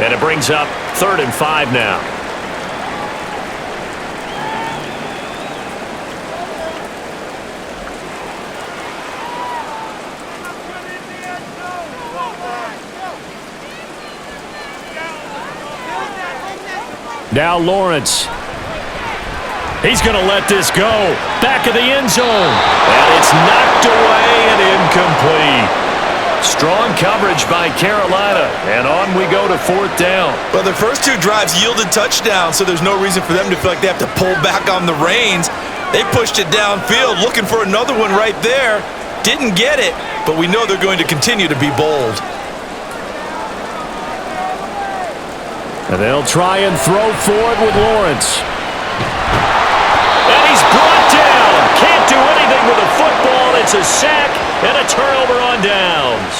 And it brings up 3rd and 5 now. Now Lawrence. He's going to let this go. Back of the end zone. And it's knocked away and incomplete. Strong coverage by Carolina. And on we go to 4th down. Well, the first 2 drives yielded touchdowns, so there's no reason for them to feel like they have to pull back on the reins. They pushed it downfield, looking for another one right there. Didn't get it, but we know they're going to continue to be bold. And they'll try and throw forward with Lawrence. And he's brought down. Can't do anything with a football. It's a sack and a turnover on downs.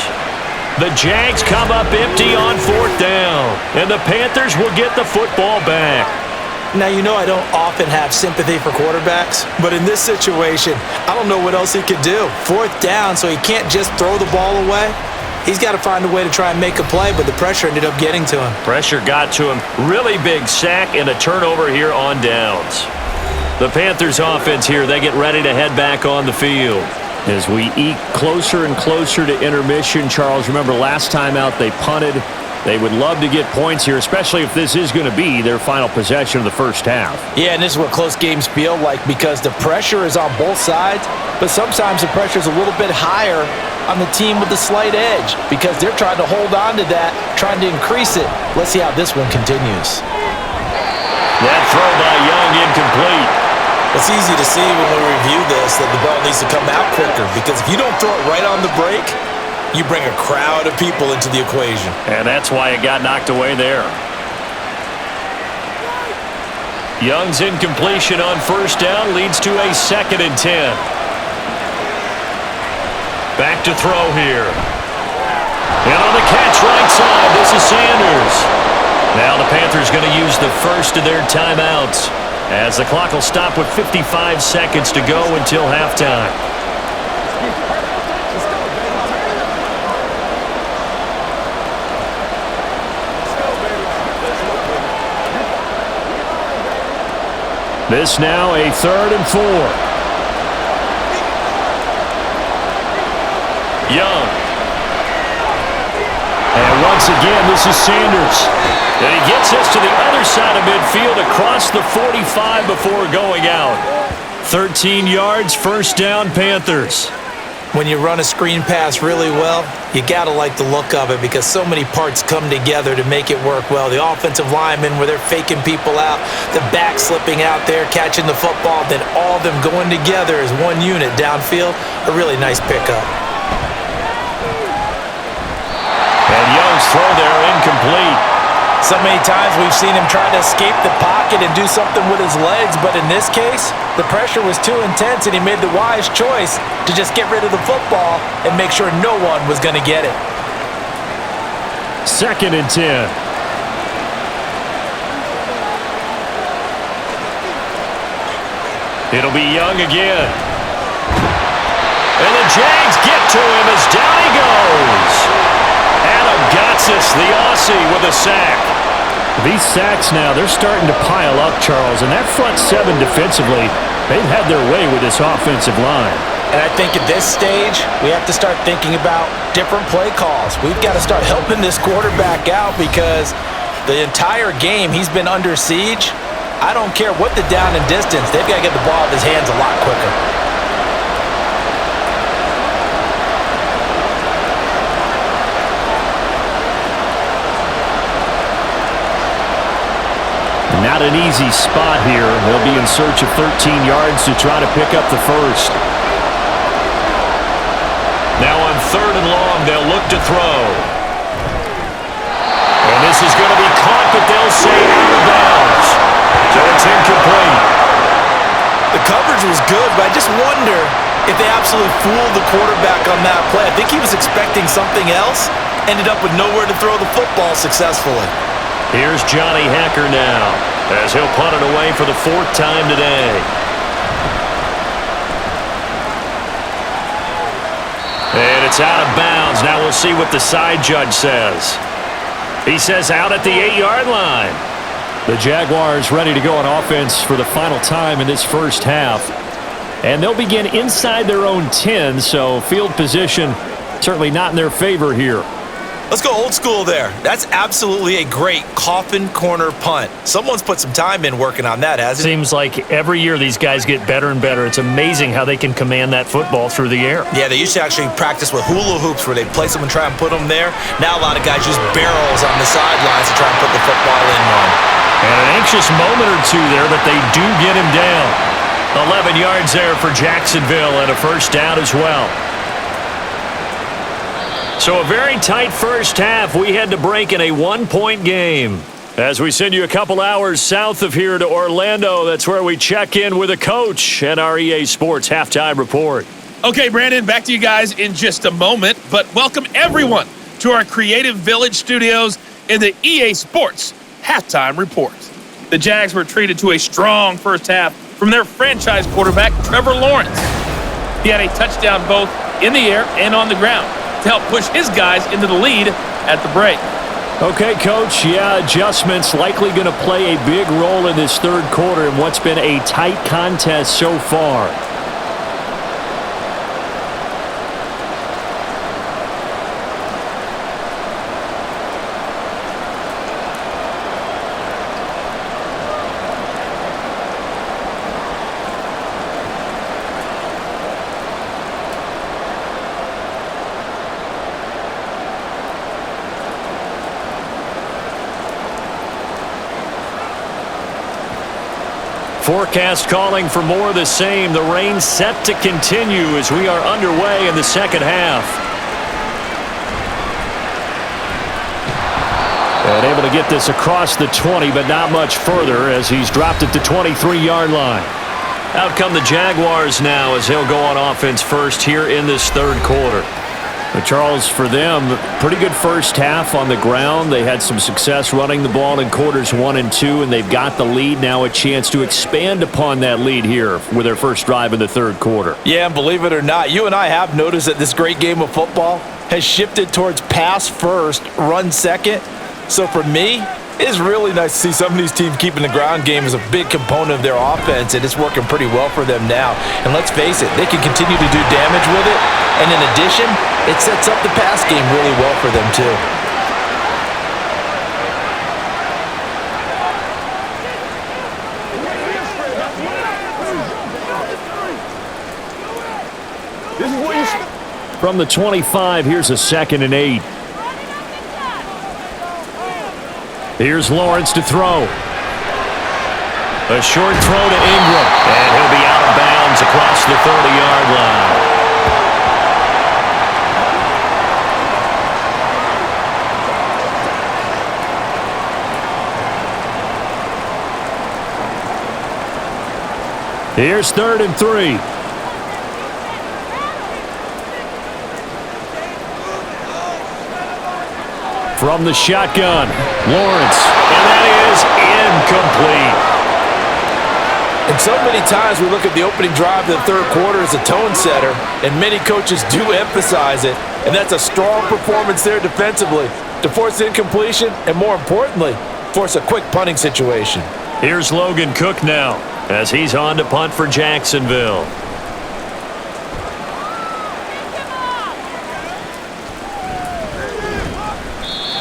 The Jags come up empty on 4th down. And the Panthers will get the football back. Now, you know I don't often have sympathy for quarterbacks, but in this situation, I don't know what else he could do. 4th down, so he can't just throw the ball away. He's got to find a way to try and make a play, but the pressure ended up getting to him. Pressure got to him. Really big sack and a turnover here on downs. The Panthers offense here, they get ready to head back on the field. As we eke closer and closer to intermission, Charles, remember last time out they punted. They would love to get points here, especially if this is going to be their final possession of the first half. Yeah, and this is what close games feel like because the pressure is on both sides, but sometimes the pressure is a little bit higher on the team with the slight edge because they're trying to hold on to that, trying to increase it. Let's see how this one continues. That throw by Young incomplete. It's easy to see when we review this that the ball needs to come out quicker because if you don't throw it right on the break, you bring a crowd of people into the equation. And that's why it got knocked away there. Young's incompletion on first down leads to a 2nd and 10. Back to throw here. And on the catch right side, this is Sanders. Now the Panthers going to use the first of their timeouts as the clock will stop with 55 seconds to go until halftime. This now a 3rd and 4. Young. And once again, this is Sanders. And he gets us to the other side of midfield across the 45 before going out. 13 yards, first down, Panthers. When you run a screen pass really well, you gotta like the look of it because so many parts come together to make it work well. The offensive linemen, where they're faking people out, the back slipping out there, catching the football, then all of them going together as one unit downfield. A really nice pickup. And Young's throw there incomplete. So many times we've seen him try to escape the pocket and do something with his legs, but in this case, the pressure was too intense and he made the wise choice to just get rid of the football and make sure no one was going to get it. 2nd and 10. It'll be Young again. And the Jags get to him as down he goes. Adam Gotsis, the Aussie, with a sack. These sacks now, they're starting to pile up, Charles, and that front 7 defensively, they've had their way with this offensive line. And I think at this stage, we have to start thinking about different play calls. We've got to start helping this quarterback out because the entire game he's been under siege. I don't care what the down and distance, they've got to get the ball out of his hands a lot quicker. Not an easy spot here. They'll be in search of 13 yards to try to pick up the first. Now on 3rd and long, they'll look to throw. And this is going to be caught, but they'll say out of bounds. So it's incomplete. The coverage was good, but I just wonder if they absolutely fooled the quarterback on that play. I think he was expecting something else, ended up with nowhere to throw the football successfully. Here's Johnny Hacker now, as he'll punt it away for the 4th time today. And it's out of bounds. Now we'll see what the side judge says. He says out at the 8-yard line. The Jaguars ready to go on offense for the final time in this first half. And they'll begin inside their own 10, so field position certainly not in their favor here. Let's go old school there. That's absolutely a great coffin corner punt. Someone's put some time in working on that, hasn't it? Seems like every year these guys get better and better. It's amazing how they can command that football through the air. Yeah, they used to actually practice with hula hoops where they place them and try and put them there. Now a lot of guys use barrels on the sidelines to try and put the football in one. And an anxious moment or two there, but they do get him down. 11 yards there for Jacksonville and a first down as well. So a very tight first half. We had to break in a 1-point game. As we send you a couple hours south of here to Orlando, that's where we check in with a coach at our EA Sports Halftime Report. Okay, Brandon, back to you guys in just a moment, but welcome everyone to our Creative Village studios in the EA Sports Halftime Report. The Jags were treated to a strong first half from their franchise quarterback, Trevor Lawrence. He had a touchdown both in the air and on the ground to help push his guys into the lead at the break. Okay, Coach, adjustments likely going to play a big role in this third quarter in what's been a tight contest so far. Forecast calling for more of the same. The rain set to continue as we are underway in the second half. And able to get this across the 20, but not much further as he's dropped it to 23-yard line. Out come the Jaguars now as he'll go on offense first here in this third quarter. But Charles, for them, pretty good first half on the ground. They had some success running the ball in quarters 1 and 2, and they've got the lead now, a chance to expand upon that lead here with their first drive in the third quarter. Yeah, and believe it or not, you and I have noticed that this great game of football has shifted towards pass first, run second. So for me, it's really nice to see some of these teams keeping the ground game as a big component of their offense, and it's working pretty well for them now. And let's face it, they can continue to do damage with it. And in addition, it sets up the pass game really well for them too. This is what you From the 25, here's a 2nd and 8. Here's Lawrence to throw. A short throw to Ingram, and he'll be out of bounds across the 30-yard line. Here's 3rd and 3. From the shotgun, Lawrence, and that is incomplete. And so many times we look at the opening drive of the third quarter as a tone setter, and many coaches do emphasize it, and that's a strong performance there defensively to force incompletion and, more importantly, force a quick punting situation. Here's Logan Cook now as he's on to punt for Jacksonville.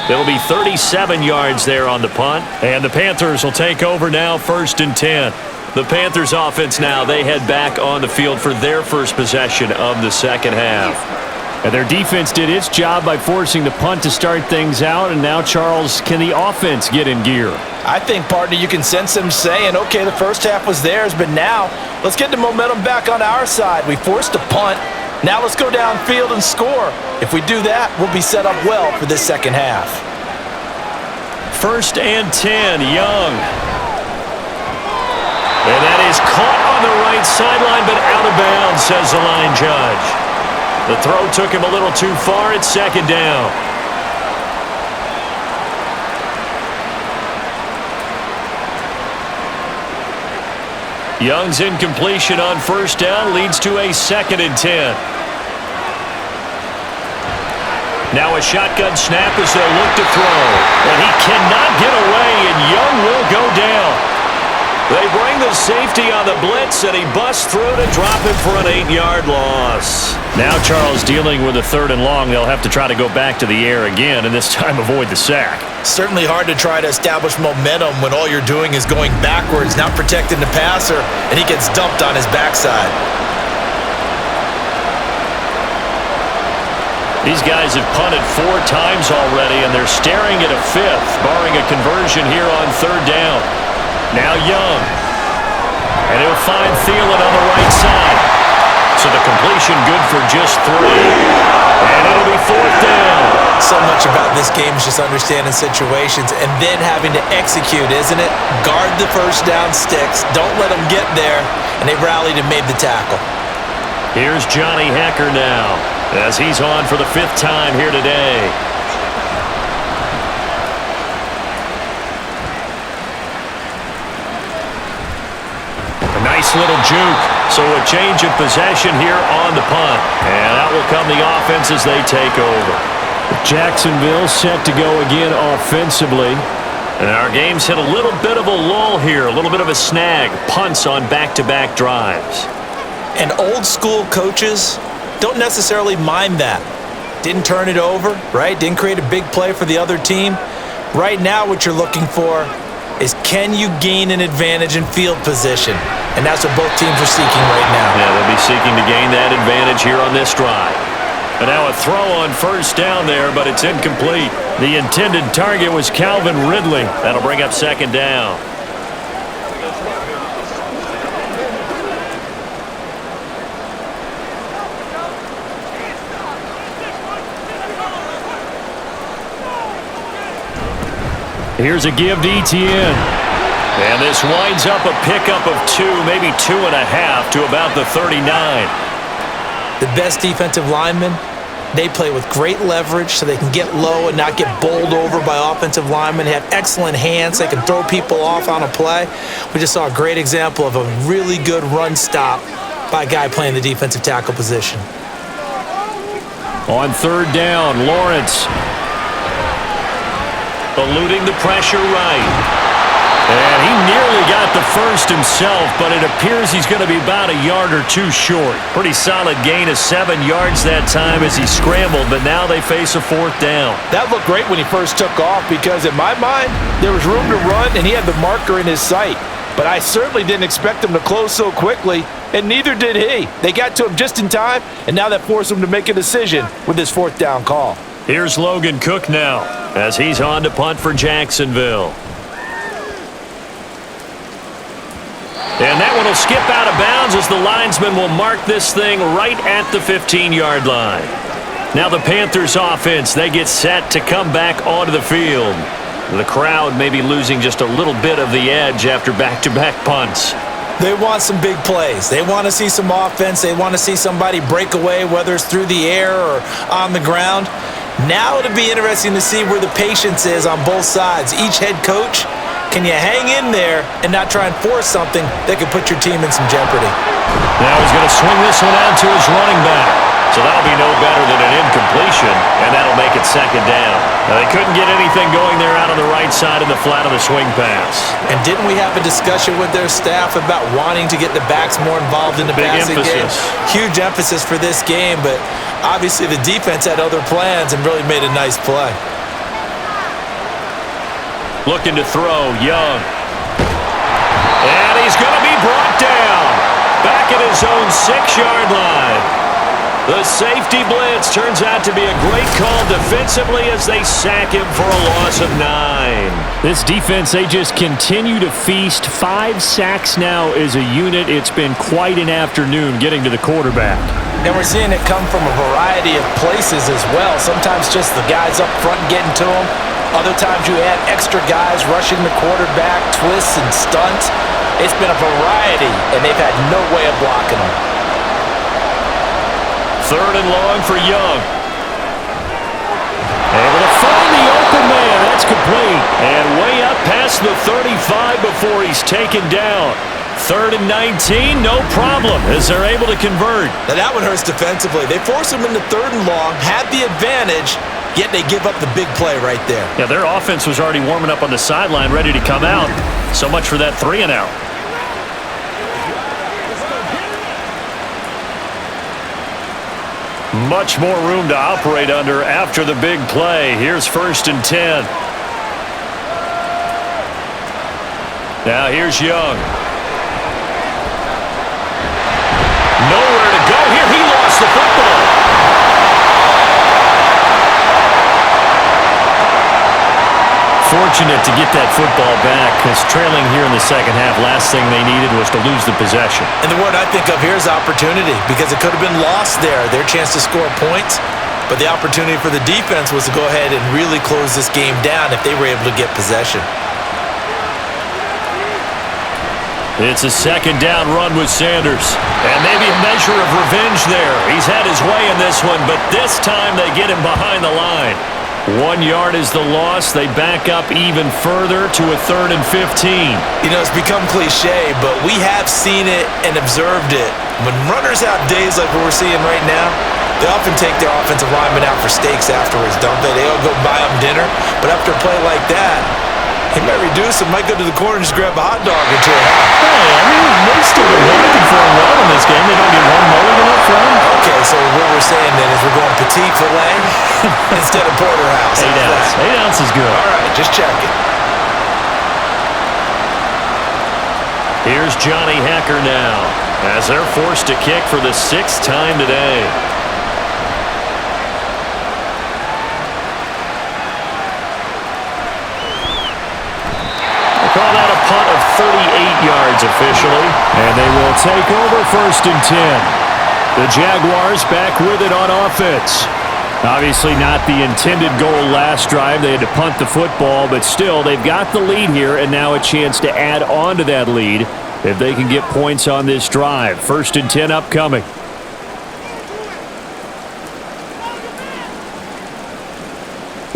It'll be 37 yards there on the punt, and the Panthers will take over now, 1st and 10. The Panthers offense now, they head back on the field for their first possession of the second half. And their defense did its job by forcing the punt to start things out, and now, Charles, can the offense get in gear? I think, partner, you can sense them saying, okay, the first half was theirs, but now let's get the momentum back on our side. We forced a punt. Now let's go downfield and score. If we do that, we'll be set up well for this second half. 1st and 10, Young. And that is caught on the right sideline, but out of bounds, says the line judge. The throw took him a little too far. It's 2nd down. Young's incompletion on 1st down leads to a 2nd and 10. Now a shotgun snap as they'll look to throw. And he cannot get away, and Young will go down. They bring the safety on the blitz, and he busts through to drop him for an 8-yard loss. Now Charles dealing with a 3rd and long. They'll have to try to go back to the air again, and this time avoid the sack. Certainly hard to try to establish momentum when all you're doing is going backwards, not protecting the passer, and he gets dumped on his backside. These guys have punted 4 times already, and they're staring at a 5th, barring a conversion here on 3rd down. Now Young. And he'll find Thielen on the right side. So the completion good for just 3. And it'll be 4th down. So much about this game is just understanding situations and then having to execute, isn't it? Guard the first down sticks. Don't let them get there. And they rallied and made the tackle. Here's Johnny Hecker now as he's on for the 5th time here today. Nice little juke. So a change of possession here on the punt. And out will come the offense as they take over. Jacksonville set to go again offensively. And our game's hit a little bit of a lull here, a little bit of a snag. Punts on back-to-back drives. And old school coaches don't necessarily mind that. Didn't turn it over, right? Didn't create a big play for the other team. Right now what you're looking for is, can you gain an advantage in field position? And that's what both teams are seeking right now. Yeah, they'll be seeking to gain that advantage here on this drive. And now a throw on 1st down there, but it's incomplete. The intended target was Calvin Ridley. That'll bring up 2nd down. Here's a give to Etienne. And this winds up a pickup of 2, maybe 2.5 to about the 39. The best defensive linemen, they play with great leverage so they can get low and not get bowled over by offensive linemen. They have excellent hands. They can throw people off on a play. We just saw a great example of a really good run stop by a guy playing the defensive tackle position. On 3rd down, Lawrence eluding the pressure right. And he nearly got the first himself, but it appears he's going to be about a yard or 2 short. Pretty solid gain of 7 yards that time as he scrambled, but now they face a 4th down. That looked great when he first took off because, in my mind, there was room to run and he had the marker in his sight. but I certainly didn't expect them to close so quickly, and neither did he. They got to him just in time, and now that forced him to make a decision with his 4th down call. Here's Logan Cook now as he's on to punt for Jacksonville. And that one will skip out of bounds as the linesman will mark this thing right at the 15-yard line. Now the Panthers offense, they get set to come back onto the field. The crowd may be losing just a little bit of the edge after back-to-back punts. They want some big plays. They want to see some offense. They want to see somebody break away, whether it's through the air or on the ground. Now it'll be interesting to see where the patience is on both sides. Each head coach, can you hang in there and not try and force something that could put your team in some jeopardy? Now he's going to swing this one out to his running back. So that'll be no better than an incompletion, and that'll make it 2nd down. Now, they couldn't get anything going there out on the right side in the flat of the swing pass. And didn't we have a discussion with their staff about wanting to get the backs more involved in the passing game? Huge emphasis for this game, but obviously the defense had other plans and really made a nice play. Looking to throw, Young. And he's going to be brought down. Back at his own 6-yard line. The safety blitz turns out to be a great call defensively as they sack him for a loss of 9. This defense, they just continue to feast. 5 sacks now as a unit. It's been quite an afternoon getting to the quarterback. And we're seeing it come from a variety of places as well. Sometimes just the guys up front getting to him. Other times you add extra guys rushing the quarterback, twists and stunts. It's been a variety, and they've had no way of blocking them. 3rd and long for Young. Able to find the open man. That's complete. And way up past the 35 before he's taken down. 3rd and 19, no problem, as they're able to convert. Now that one hurts defensively. They force him into 3rd and long, had the advantage, yet they give up the big play right there. Yeah, their offense was already warming up on the sideline, ready to come out. So much for that 3 and out. Much more room to operate under after the big play. Here's 1st and 10. Now here's Young. Nowhere to go here. He lost the football. Fortunate to get that football back, because trailing here in the second half, last thing they needed was to lose the possession. And the word I think of here is opportunity, because it could have been lost there, their chance to score points. But the opportunity for the defense was to go ahead and really close this game down if they were able to get possession. It's a 2nd down run with Sanders. And maybe a measure of revenge there. He's had his way in this one, but this time they get him behind the line. 1 yard is the loss. They back up even further to a 3rd and 15. You know, it's become cliche, but we have seen it and observed it. When runners have days like what we're seeing right now, they often take their offensive linemen out for steaks afterwards, don't they? They all go buy them dinner. But after a play like that, he might reduce it, might go to the corner and just grab a hot dog or two. Hey, I mean, they still been working for him well in this game. They don't get one mulligan up front. Okay, so what we're saying then is we're going petite filet instead of porterhouse. 8 ounce. 8 ounce is good. All right, just checking. Here's Johnny Hacker now, as they're forced to kick for the 6th time today. Call that a punt of 38 yards officially. And they will take over 1st and 10. The Jaguars back with it on offense. Obviously not the intended goal last drive. They had to punt the football, but still they've got the lead here and now a chance to add on to that lead if they can get points on this drive. 1st and 10 upcoming.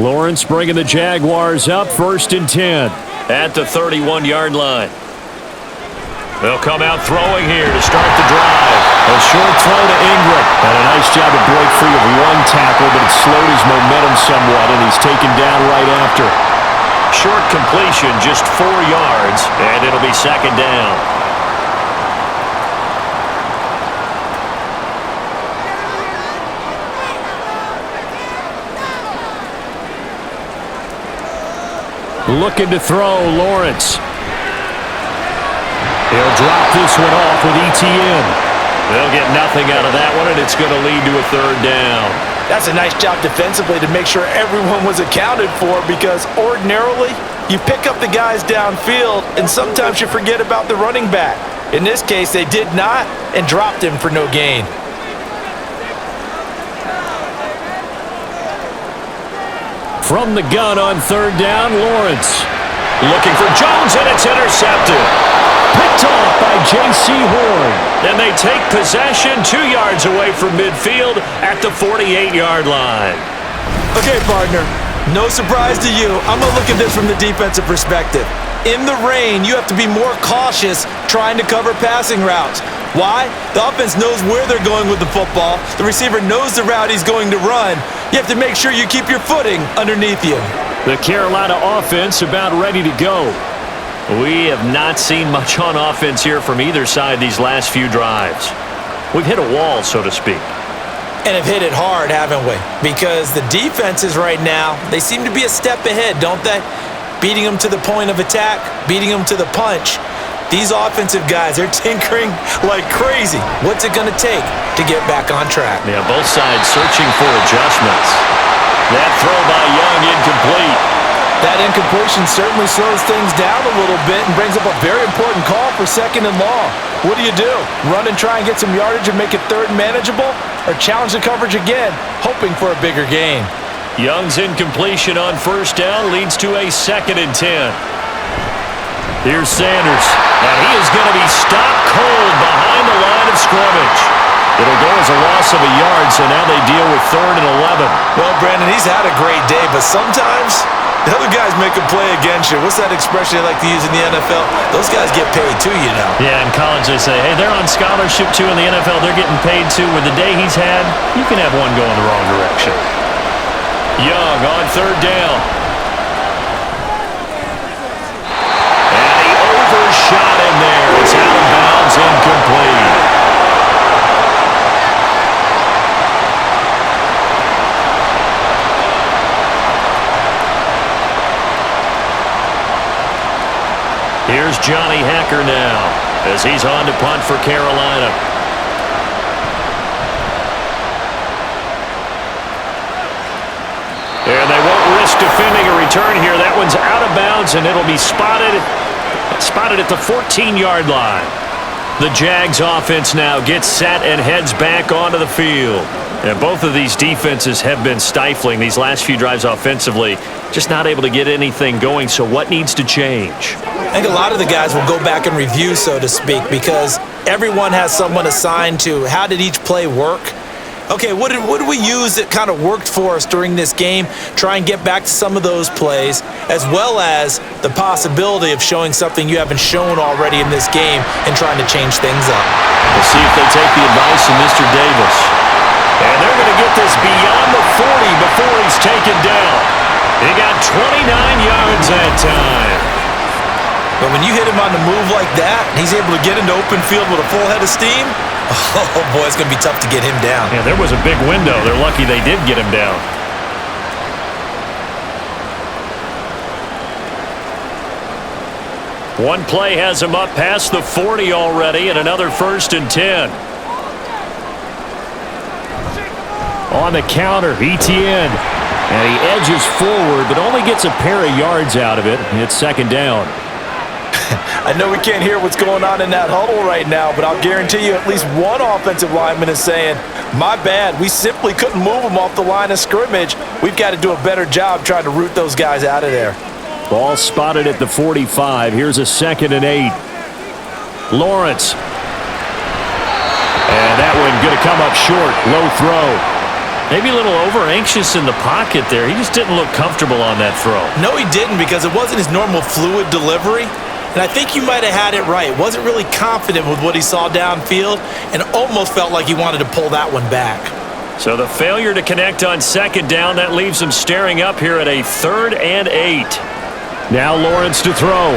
Lawrence bringing the Jaguars up. 1st and 10. At the 31-yard line. They'll come out throwing here to start the drive. A short throw to Ingram. Had a nice job to break free of one tackle, but it slowed his momentum somewhat, and he's taken down right after. Short completion, just 4 yards, and it'll be 2nd down. Looking to throw, Lawrence. He'll drop this one off with ETN. They'll get nothing out of that one, and it's going to lead to a third down. That's a nice job defensively to make sure everyone was accounted for, because ordinarily you pick up the guys downfield and sometimes you forget about the running back. In this case, they did not and dropped him for no gain. From the gun on third down, Lawrence. Looking for Jones, and it's intercepted. Picked off by J.C. Horn. And they take possession 2 yards away from midfield at the 48-yard line. Okay, partner, no surprise to you. I'm going to look at this from the defensive perspective. In the rain, you have to be more cautious trying to cover passing routes. Why? The offense knows where they're going with the football. The receiver knows the route he's going to run. You have to make sure you keep your footing underneath you. The Carolina offense about ready to go. We have not seen much on offense here from either side these last few drives. We've hit a wall, so to speak. And have hit it hard, haven't we? Because the defenses right now, they seem to be a step ahead, don't they? Beating them to the point of attack, beating them to the punch. These offensive guys, they're tinkering like crazy. What's it going to take to get back on track? Yeah, both sides searching for adjustments. That throw by Young incomplete. That incompletion certainly slows things down a little bit and brings up a very important call for second and long. What do? Run and try and get some yardage and make it third manageable? Or challenge the coverage again, hoping for a bigger gain? Young's incompletion on first down leads to a 2nd and 10. Here's Sanders, and he is going to be stopped cold behind the line of scrimmage. It'll go as a loss of a yard, so now they deal with 3rd and 11. Well, Brandon, he's had a great day, but sometimes the other guys make a play against you. What's that expression they like to use in the NFL? Those guys get paid too, you know. Yeah, in college they say, hey, they're on scholarship too. In the NFL, they're getting paid too. With the day he's had, you can have one going the wrong direction. Young on 3rd down. And he overshot him there. It's out of bounds, incomplete. Here's Johnny Hacker now as he's on to punt for Carolina. And they won't risk defending a return here. That one's out of bounds, and it'll be spotted at the 14-yard line. The Jags offense now gets set and heads back onto the field. And both of these defenses have been stifling these last few drives offensively, just not able to get anything going. So what needs to change? I think a lot of the guys will go back and review, so to speak, because everyone has someone assigned to how did each play work. Okay, what did we use that kind of worked for us during this game? Try and get back to some of those plays, as well as the possibility of showing something you haven't shown already in this game and trying to change things up. We'll see if they take the advice of Mr. Davis. And they're going to get this beyond the 40 before he's taken down. He got 29 yards that time. But when you hit him on the move like that, and he's able to get into open field with a full head of steam, oh boy, it's going to be tough to get him down. Yeah, there was a big window. They're lucky they did get him down. One play has him up past the 40 already, and another 1st and 10. On the counter, ETN. And he edges forward, but only gets a pair of yards out of it. It's 2nd down. I know we can't hear what's going on in that huddle right now, but I'll guarantee you at least one offensive lineman is saying, my bad, we simply couldn't move them off the line of scrimmage. We've got to do a better job trying to root those guys out of there. Ball spotted at the 45. Here's a 2nd and 8. Lawrence. And that one going to come up short. Low throw. Maybe a little over-anxious in the pocket there. He just didn't look comfortable on that throw. No, he didn't, because it wasn't his normal fluid delivery. And I think you might have had it right. Wasn't really confident with what he saw downfield and almost felt like he wanted to pull that one back. So the failure to connect on 2nd down, that leaves him staring up here at a 3rd and 8. Now Lawrence to throw.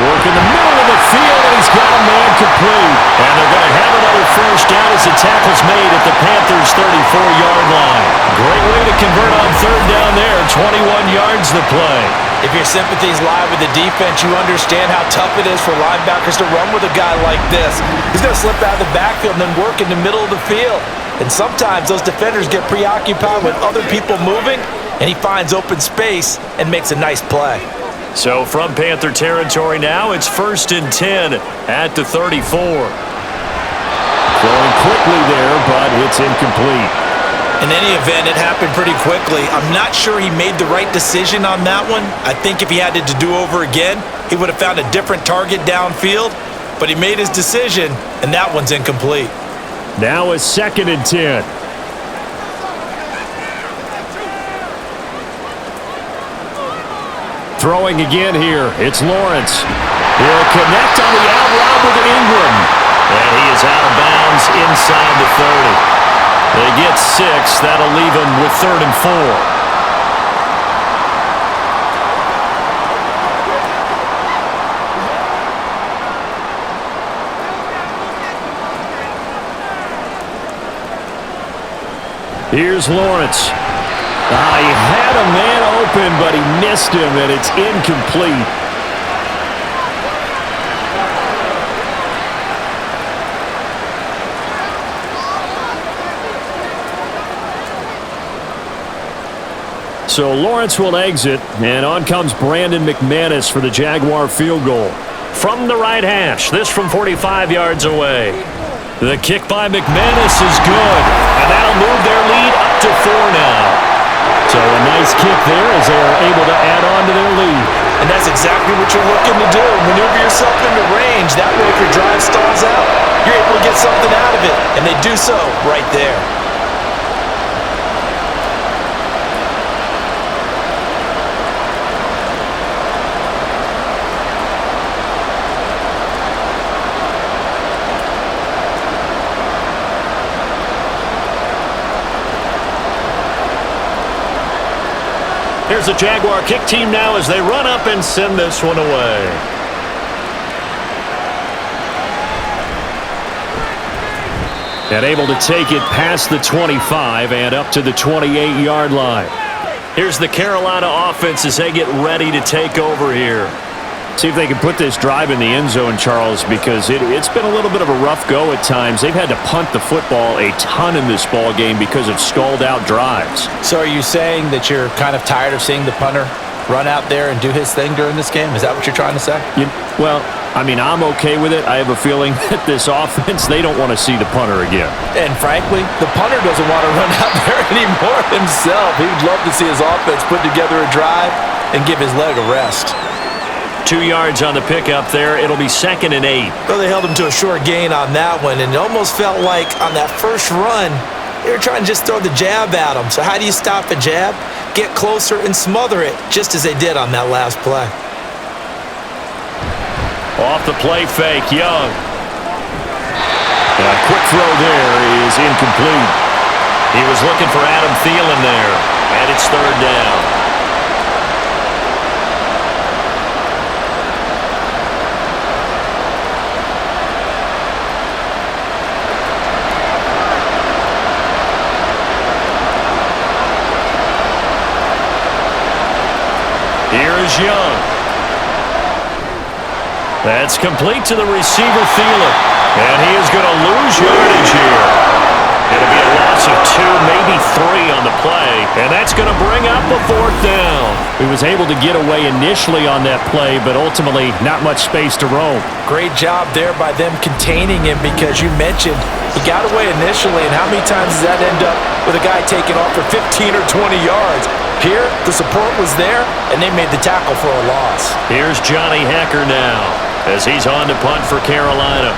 Work in the middle of the field, and he's got a man complete. And they're going to have another 1st down as the tackle's made at the Panthers' 34-yard line. Great way to convert on third down there. 21 yards the play. If your sympathies lie with the defense, you understand how tough it is for linebackers to run with a guy like this. He's going to slip out of the backfield and then work in the middle of the field. And sometimes those defenders get preoccupied with other people moving, and he finds open space and makes a nice play. So from Panther territory now, it's 1st and 10 at the 34. Throwing quickly there, but it's incomplete. In any event, it happened pretty quickly. I'm not sure he made the right decision on that one. I think if he had to do over again, he would have found a different target downfield. But he made his decision, and that one's incomplete. Now a 2nd and 10. Throwing again here. It's Lawrence. He'll connect on the out route with Ingram. And he is out of bounds inside the 30. They get 6. That'll leave them with 3rd and 4. Here's Lawrence. He had a man open, but he missed him, and it's incomplete. So Lawrence will exit, and on comes Brandon McManus for the Jaguar field goal. From the right hash, this from 45 yards away. The kick by McManus is good, and that'll move their lead up to 4 now. So a nice kick there as they are able to add on to their lead. And that's exactly what you're looking to do. Maneuver yourself into range. That way, if your drive stalls out, you're able to get something out of it. And they do so right there. Here's the Jaguar kick team now as they run up and send this one away. And able to take it past the 25 and up to the 28-yard line. Here's the Carolina offense as they get ready to take over here. See if they can put this drive in the end zone, Charles, because it's been a little bit of a rough go at times. They've had to punt the football a ton in this ball game because of stalled-out drives. So are you saying that you're kind of tired of seeing the punter run out there and do his thing during this game? Is that what you're trying to say? Well, I mean, I'm okay with it. I have a feeling that this offense, they don't want to see the punter again. And frankly, the punter doesn't want to run out there anymore himself. He would love to see his offense put together a drive and give his leg a rest. 2 yards on the pickup there. It'll be 2nd and 8. Well, they held him to a short gain on that one, and it almost felt like on that first run, they were trying to just throw the jab at him. So how do you stop a jab? Get closer and smother it, just as they did on that last play. Off the play fake, Young. A quick throw there is incomplete. He was looking for Adam Thielen there, and it's 3rd down. Here's Young. That's complete to the receiver, Thielen. And he is going to lose yardage here. It'll be a loss of 2, maybe 3 on the play. And that's going to bring up a 4th down. He was able to get away initially on that play, but ultimately not much space to roam. Great job there by them containing him, because you mentioned he got away initially, and how many times does that end up with a guy taking off for 15 or 20 yards? Here, the support was there, and they made the tackle for a loss. Here's Johnny Hecker now as he's on to punt for Carolina.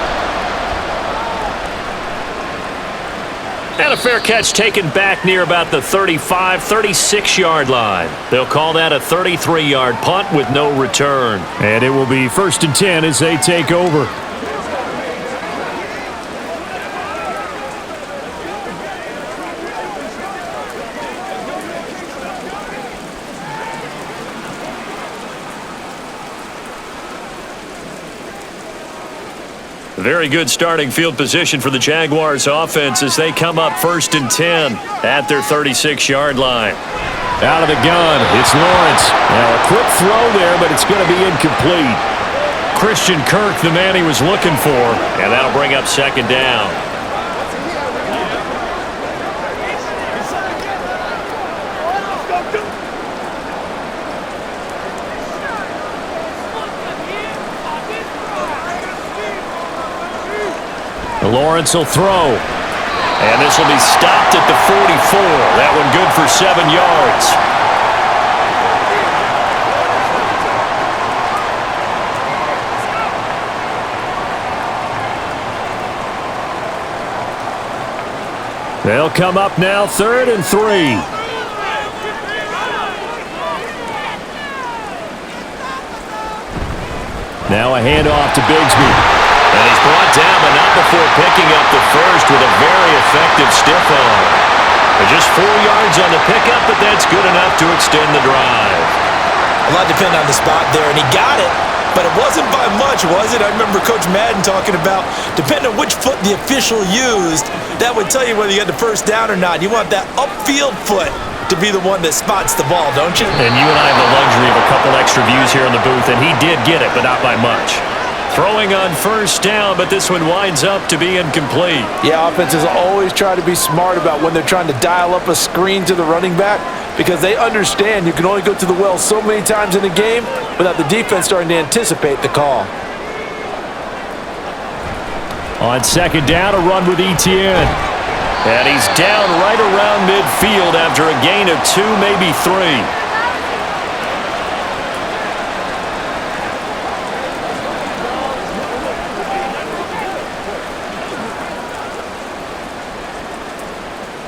And a fair catch taken back near about the 35, 36-yard line. They'll call that a 33-yard punt with no return. And it will be 1st and 10 as they take over. Very good starting field position for the Jaguars offense as they come up 1st and 10 at their 36-yard line. Out of the gun, it's Lawrence. Now a quick throw there, but it's going to be incomplete. Christian Kirk, the man he was looking for, and that'll bring up 2nd down. Lawrence will throw. And this will be stopped at the 44. That one good for 7 yards. They'll come up now 3rd and 3. Now a handoff to Bigsby. And he's brought down, but not before picking up the first with a very effective stiff arm. Just 4 yards on the pickup, but that's good enough to extend the drive. A lot depended on the spot there, and he got it, but it wasn't by much, was it? I remember Coach Madden talking about, depending on which foot the official used, that would tell you whether you had the first down or not. You want that upfield foot to be the one that spots the ball, don't you? And you and I have the luxury of a couple extra views here in the booth, and he did get it, but not by much. Throwing on 1st down, but this one winds up to be incomplete. Yeah, offenses always try to be smart about when they're trying to dial up a screen to the running back because they understand you can only go to the well so many times in a game without the defense starting to anticipate the call. On 2nd down, a run with Etienne. And he's down right around midfield after a gain of 2, maybe 3.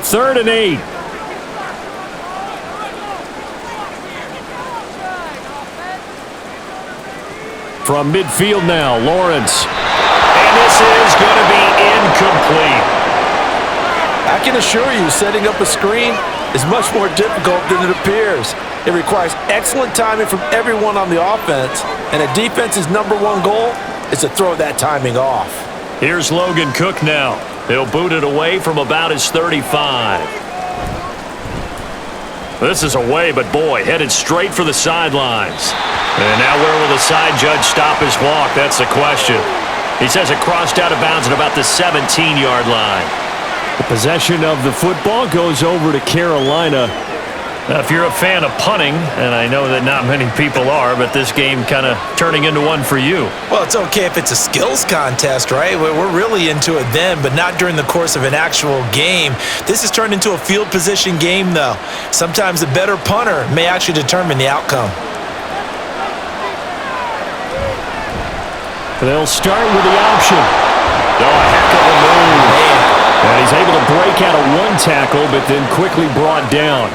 Third and 8. From midfield now, Lawrence. And this is going to be incomplete. I can assure you, setting up a screen is much more difficult than it appears. It requires excellent timing from everyone on the offense, and a defense's #1 goal is to throw that timing off. Here's Logan Cook now. He'll boot it away from about his 35. This is away, but boy, headed straight for the sidelines. And now where will the side judge stop his walk? That's the question. He says it crossed out of bounds at about the 17-yard line. The possession of the football goes over to Carolina. Now, if you're a fan of punting, and I know that not many people are, but this game kind of turning into one for you. Well, it's okay if it's a skills contest, right? We're really into it then, but not during the course of an actual game. This has turned into a field position game, though. Sometimes the better punter may actually determine the outcome. They'll start with the option. Oh, a heck of a move. And he's able to break out of 1 tackle, but then quickly brought down.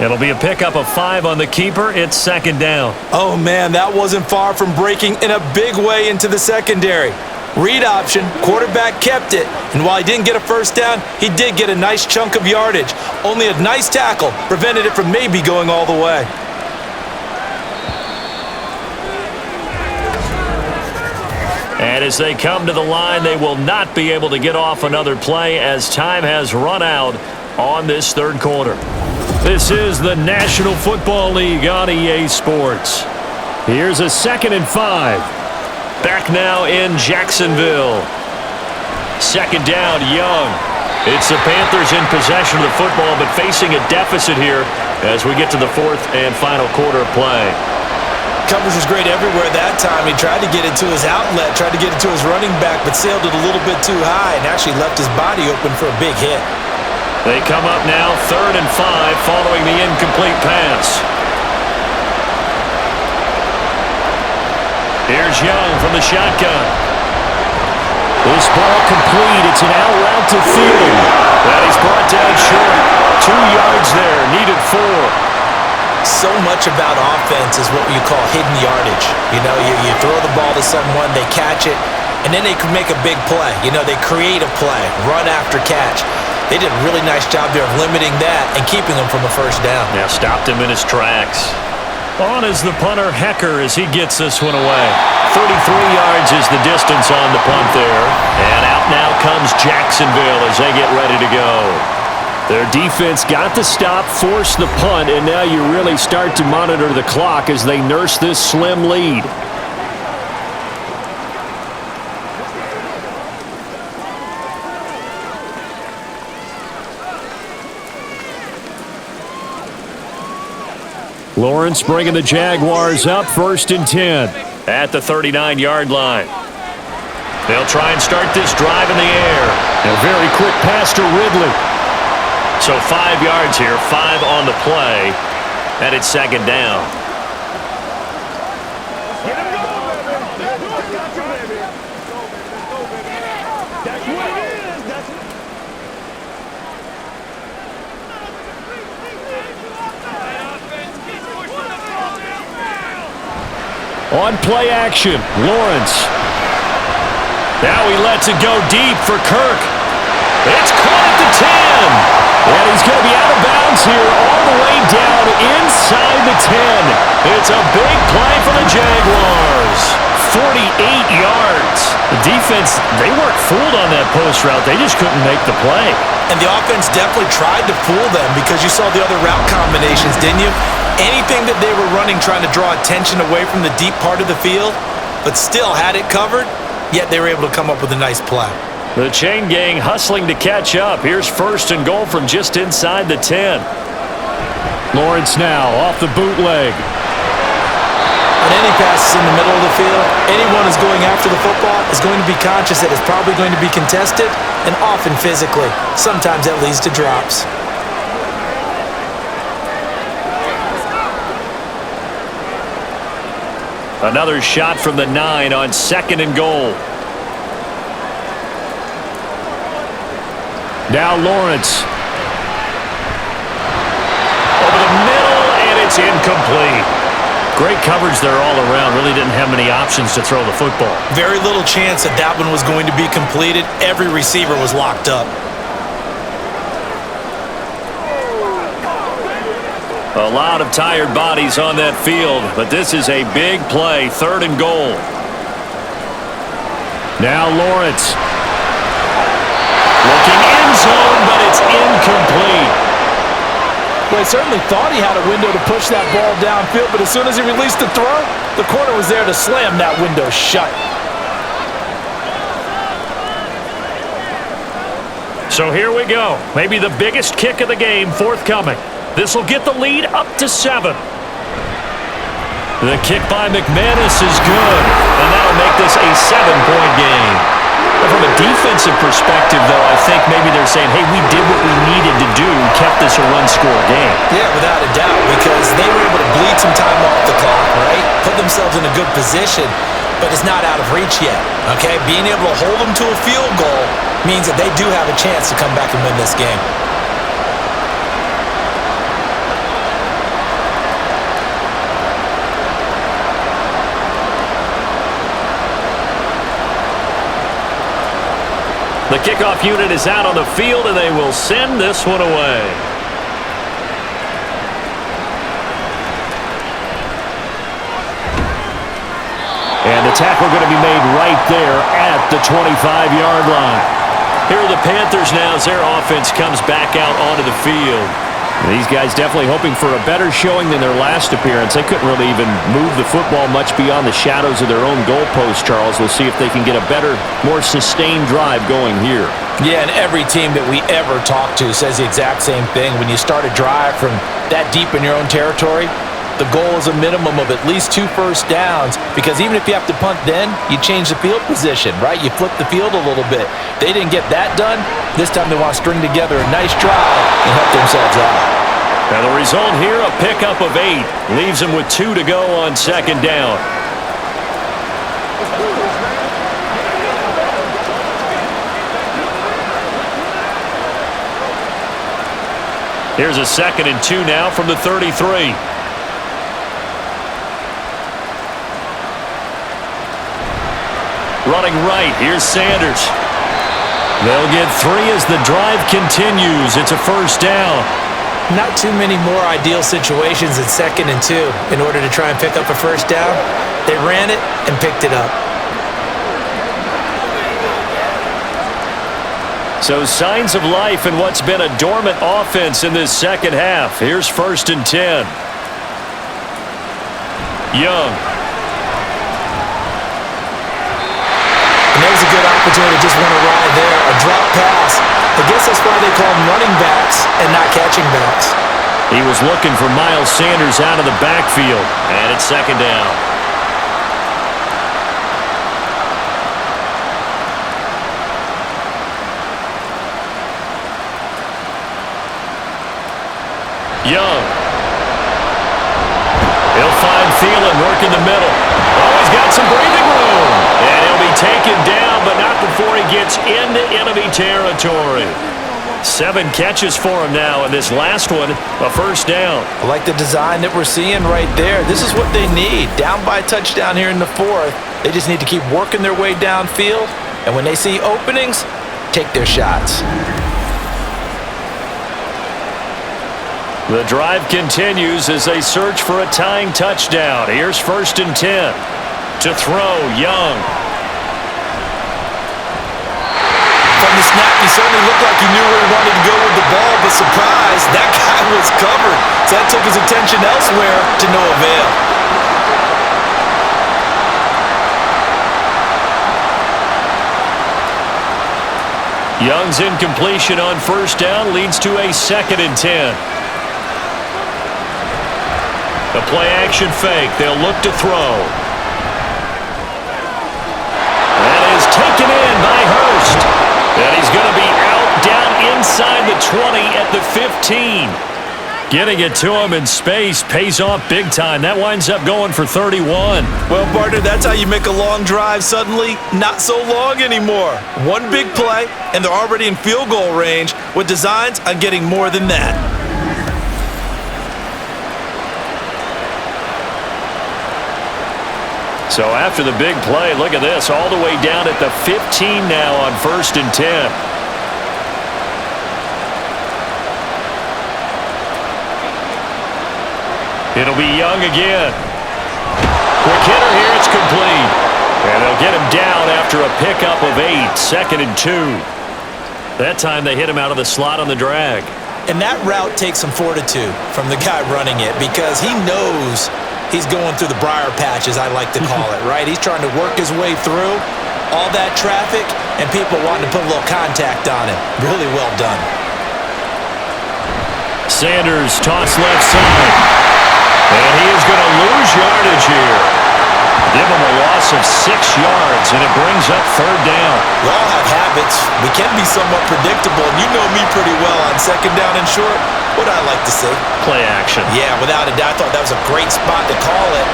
It'll be a pickup of 5 on the keeper. It's 2nd down. Oh, man, that wasn't far from breaking in a big way into the secondary. Read option, quarterback kept it, and while he didn't get a first down, he did get a nice chunk of yardage. Only a nice tackle prevented it from maybe going all the way. And as they come to the line, they will not be able to get off another play as time has run out on this 3rd quarter. This is the National Football League on EA Sports. Here's a 2nd and 5. Back now in Jacksonville. 2nd down, Young. It's the Panthers in possession of the football, but facing a deficit here as we get to the 4th and final quarter of play. Coverage was great everywhere that time. He tried to get it to his outlet, tried to get it to his running back, but sailed it a little bit too high and actually left his body open for a big hit. They come up now 3rd and 5 following the incomplete pass. Here's Young from the shotgun. This ball complete. It's an out route to Thielen. And he's brought down short. 2 yards there, needed 4. So much about offense is what you call hidden yardage. You know, you throw the ball to someone, they catch it, and then they can make a big play. You know, they create a play, run after catch. They did a really nice job there of limiting that and keeping him from a first down. Now stopped him in his tracks. On is the punter, Hecker, as he gets this one away. 33 yards is the distance on the punt there. And out now comes Jacksonville as they get ready to go. Their defense got the stop, forced the punt, and now you really start to monitor the clock as they nurse this slim lead. Lawrence bringing the Jaguars up, 1st and 10 at the 39-yard line. They'll try and start this drive in the air. A very quick pass to Ridley. So 5 yards here, 5 on the play, and it's 2nd down. On play action, Lawrence. Now he lets it go deep for Kirk. It's caught at the 10. And he's going to be out of bounds here all the way down inside the 10. It's a big play for the Jaguars. 48 yards. The defense, they weren't fooled on that post route. They just couldn't make the play. And the offense definitely tried to fool them because you saw the other route combinations, didn't you? Anything that they were running trying to draw attention away from the deep part of the field, but still had it covered, yet they were able to come up with a nice play. The chain gang hustling to catch up. Here's 1st and goal from just inside the 10. Lawrence now off the bootleg. On any passes in the middle of the field, anyone who's going after the football is going to be conscious that it's probably going to be contested, and often physically. Sometimes that leads to drops. Another shot from the 9 on 2nd and goal. Now Lawrence. Over the middle, and it's incomplete. Great coverage there all around. Really didn't have many options to throw the football. Very little chance that that one was going to be completed. Every receiver was locked up. A lot of tired bodies on that field, but this is a big play. 3rd and goal. Now Lawrence. Looking end zone, but it's incomplete. Well, he certainly thought he had a window to push that ball downfield, but as soon as he released the throw, the corner was there to slam that window shut. So here we go. Maybe the biggest kick of the game forthcoming. This will get the lead up to 7. The kick by McManus is good, and that'll make this a 7-point game. From a defensive perspective, though, I think maybe they're saying, hey, we did what we needed to do, kept this a run-score game. Yeah, without a doubt, because they were able to bleed some time off the clock, right? Put themselves in a good position, but it's not out of reach yet, okay? Being able to hold them to a field goal means that they do have a chance to come back and win this game. The kickoff unit is out on the field, and they will send this one away. And the tackle going to be made right there at the 25-yard line. Here are the Panthers now as their offense comes back out onto the field. These guys definitely hoping for a better showing than their last appearance. They couldn't really even move the football much beyond the shadows of their own goalpost, Charles. We'll see if they can get a better, more sustained drive going here. Yeah, and every team that we ever talk to says the exact same thing. When you start a drive from that deep in your own territory, the goal is a minimum of at least 2 first downs, because even if you have to punt then, you change the field position, right? You flip the field a little bit. They didn't get that done. This time they want to string together a nice drive and help themselves out. Now the result here, a pickup of 8. Leaves them with 2 to go on 2nd down. Here's a 2nd and 2 now from the 33. Running right, here's Sanders. They'll get 3 as the drive continues. It's a first down. Not too many more ideal situations in 2nd and 2 in order to try and pick up a first down. They ran it and picked it up. So signs of life in what's been a dormant offense in this second half. Here's 1st and 10. Young. And there's a good opportunity to just want to ride there. A drop pass. I guess that's why they call them running backs and not catching backs. He was looking for Miles Sanders out of the backfield. And it's 2nd down. Young. He'll find Thielen working the middle. Oh, he's got some breathing room. And he'll be taken down, but not before he gets into enemy territory. 7 catches for him now, and this last one, a first down. I like the design that we're seeing right there. This is what they need. Down by a touchdown here in the 4th. They just need to keep working their way downfield, and when they see openings, take their shots. The drive continues as they search for a tying touchdown. Here's 1st and 10. To throw, Young. From the snap, he certainly looked like he knew where he wanted to go with the ball, but surprise, that guy was covered. So that took his attention elsewhere to no avail. Young's incompletion on first down leads to a 2nd and 10. The play-action fake. They'll look to throw. That is taken in by Hurst. And he's going to be out down inside the 20 at the 15. Getting it to him in space pays off big time. That winds up going for 31. Well, partner, that's how you make a long drive suddenly not so long anymore. One big play, and they're already in field goal range with designs on getting more than that. So after the big play, look at this, all the way down at the 15 now on 1st and 10. It'll be Young again. Quick hitter here, it's complete. And they'll get him down after a pickup of 8, 2nd and 2. That time they hit him out of the slot on the drag. And that route takes some fortitude from the guy running it because he knows he's going through the briar patch, as I like to call it, right? He's trying to work his way through all that traffic and people wanting to put a little contact on him. Really well done. Sanders toss left side. And he is going to lose yardage here. Give him a loss of 6 yards, and it brings up 3rd down. We all have habits. We can be somewhat predictable, and you know me pretty well on 2nd down and short. What I like to see? Play action. Yeah, without a doubt. I thought that was a great spot to call it.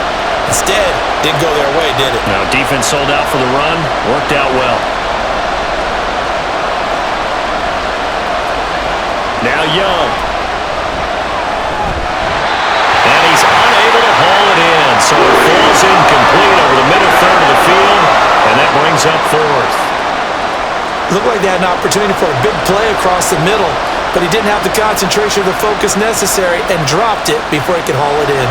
Instead, didn't go their way, did it? Now, defense sold out for the run. Worked out well. Now Young. And he's unable to haul it in, so it falls incomplete over the middle third of the field, and that brings up 4th. Looked like they had an opportunity for a big play across the middle, but he didn't have the concentration or the focus necessary and dropped it before he could haul it in.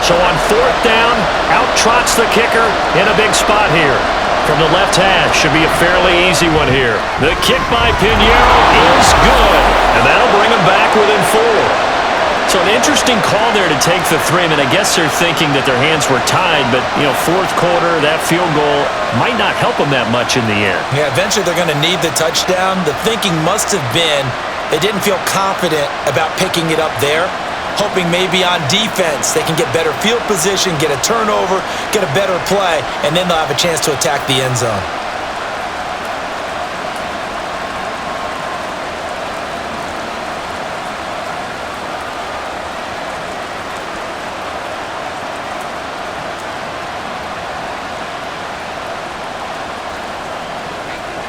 So on 4th down, out trots the kicker in a big spot here. From the left hash, should be a fairly easy one here. The kick by Pinheiro is good, and that'll bring him back within 4. So an interesting call there to take the 3. I mean, I guess they're thinking that their hands were tied, but, 4th quarter, that field goal might not help them that much in the end. Yeah, eventually they're going to need the touchdown. The thinking must have been they didn't feel confident about picking it up there, hoping maybe on defense they can get better field position, get a turnover, get a better play, and then they'll have a chance to attack the end zone.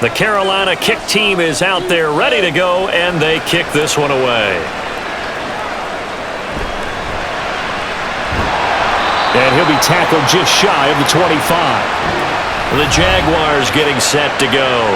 The Carolina kick team is out there ready to go, and they kick this one away. And he'll be tackled just shy of the 25. The Jaguars getting set to go.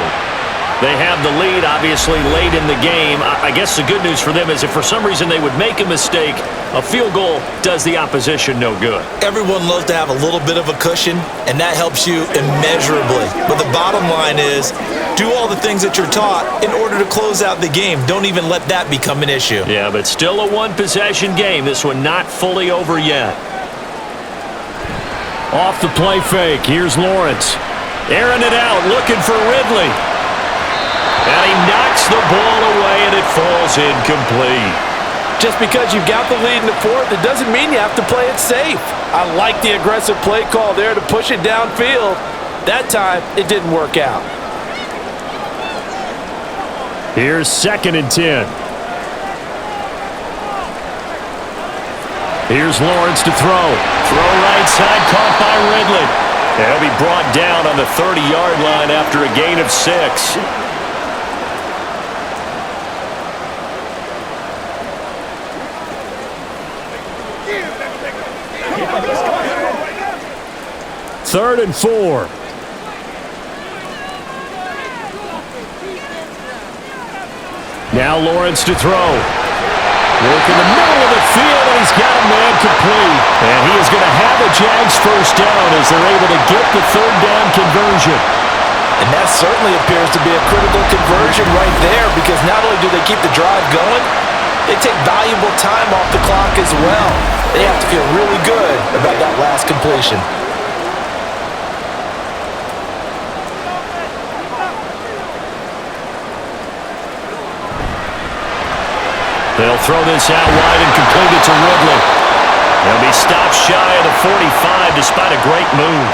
They have the lead, obviously, late in the game. I guess the good news for them is if for some reason they would make a mistake, a field goal does the opposition no good. Everyone loves to have a little bit of a cushion, and that helps you immeasurably. But the bottom line is, do all the things that you're taught in order to close out the game. Don't even let that become an issue. Yeah, but still a one-possession game. This one not fully over yet. Off the play fake, here's Lawrence. Airing it out, looking for Ridley. And he knocks the ball away, and it falls incomplete. Just because you've got the lead in the fourth, it doesn't mean you have to play it safe. I like the aggressive play call there to push it downfield. That time, it didn't work out. Here's 2nd and 10. Here's Lawrence to throw. Throw right side, caught by Ridley. He'll be brought down on the 30-yard line after a gain of 6. Third and 4. Now Lawrence to throw. Work in the middle of the field, and he's got a man complete. And he is going to have a Jags first down as they're able to get the third down conversion. And that certainly appears to be a critical conversion right there, because not only do they keep the drive going, they take valuable time off the clock as well. They have to feel really good about that last completion. They'll throw this out wide and complete it to Ridley. He'll be stopped shy of the 45 despite a great move.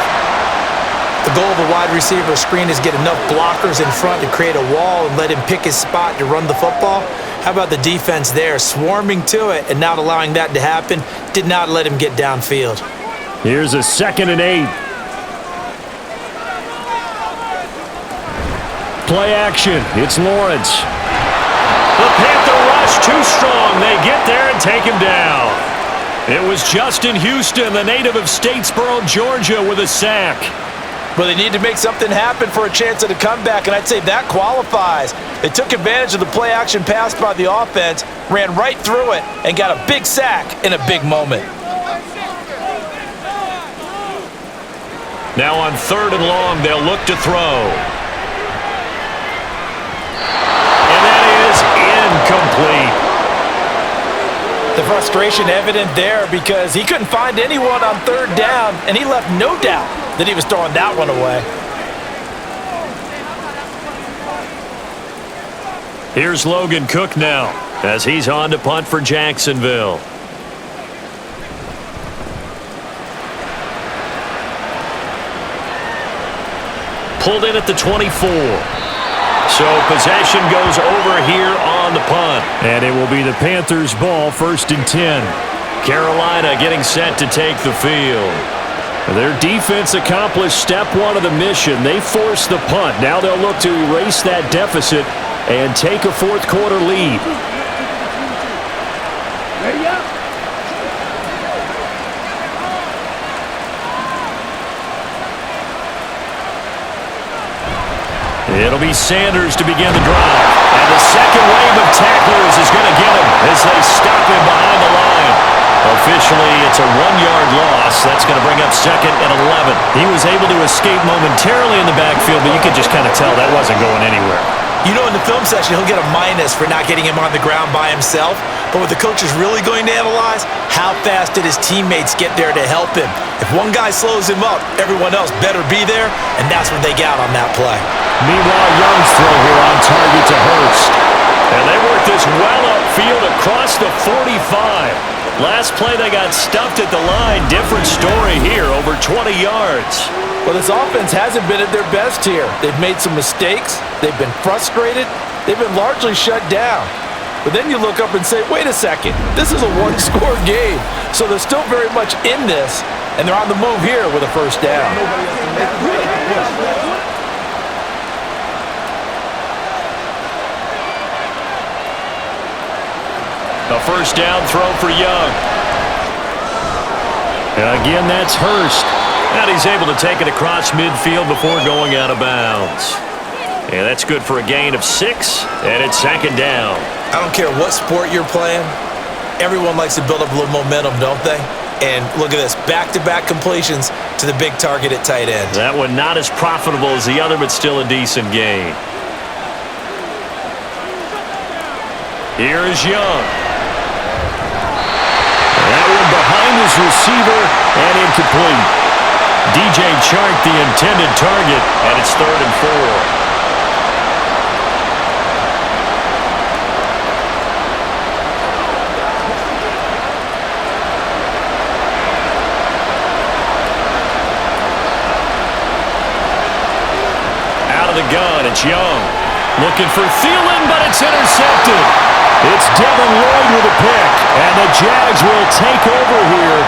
The goal of a wide receiver screen is get enough blockers in front to create a wall and let him pick his spot to run the football. How about the defense there, swarming to it and not allowing that to happen? Did not let him get downfield. Here's a 2nd and 8. Play action. It's Lawrence. The Panther rush too strong. They get there and take him down. It was Justin Houston, the native of Statesboro, Georgia, with a sack. But they need to make something happen for a chance at a comeback, and I'd say that qualifies. They took advantage of the play-action pass by the offense, ran right through it, and got a big sack in a big moment. Now on 3rd and long, they'll look to throw. And that is incomplete. The frustration evident there because he couldn't find anyone on 3rd down, and he left no doubt that he was throwing that one away. Here's Logan Cook now as he's on to punt for Jacksonville. Pulled in at the 24. So possession goes over here on the punt. And it will be the Panthers' ball, 1st and 10. Carolina getting set to take the field. Their defense accomplished step 1 of the mission. They forced the punt. Now they'll look to erase that deficit and take a 4th quarter lead. It'll be Sanders to begin the drive. And the second wave of tacklers is going to get him as they stop him behind the line. Officially, it's a 1-yard loss. That's going to bring up 2nd and 11. He was able to escape momentarily in the backfield, but you could just kind of tell that wasn't going anywhere. You know, in the film session, he'll get a minus for not getting him on the ground by himself. But what the coach is really going to analyze, how fast did his teammates get there to help him? If one guy slows him up, everyone else better be there, and that's what they got on that play. Meanwhile, Young's throw here on target to Hurst. And they work this well upfield across the 45. Last play, they got stuffed at the line. Different story here, over 20 yards. Well, this offense hasn't been at their best here. They've made some mistakes. They've been frustrated. They've been largely shut down. But then you look up and say, wait a second, this is a 1-score game. So they're still very much in this, and they're on the move here with a 1st down. A 1st down throw for Young. And again, that's Hurst. And he's able to take it across midfield before going out of bounds. And that's good for a gain of 6, and it's second down. I don't care what sport you're playing. Everyone likes to build up a little momentum, don't they? And look at this, back-to-back completions to the big target at tight end. That one not as profitable as the other, but still a decent gain. Here is Young. That one behind his receiver and incomplete. DJ Chark, the intended target, and it's 3rd and 4. The gun, it's Young. Looking for Thielen, but it's intercepted. It's Devin Lloyd with a pick, and the Jags will take over here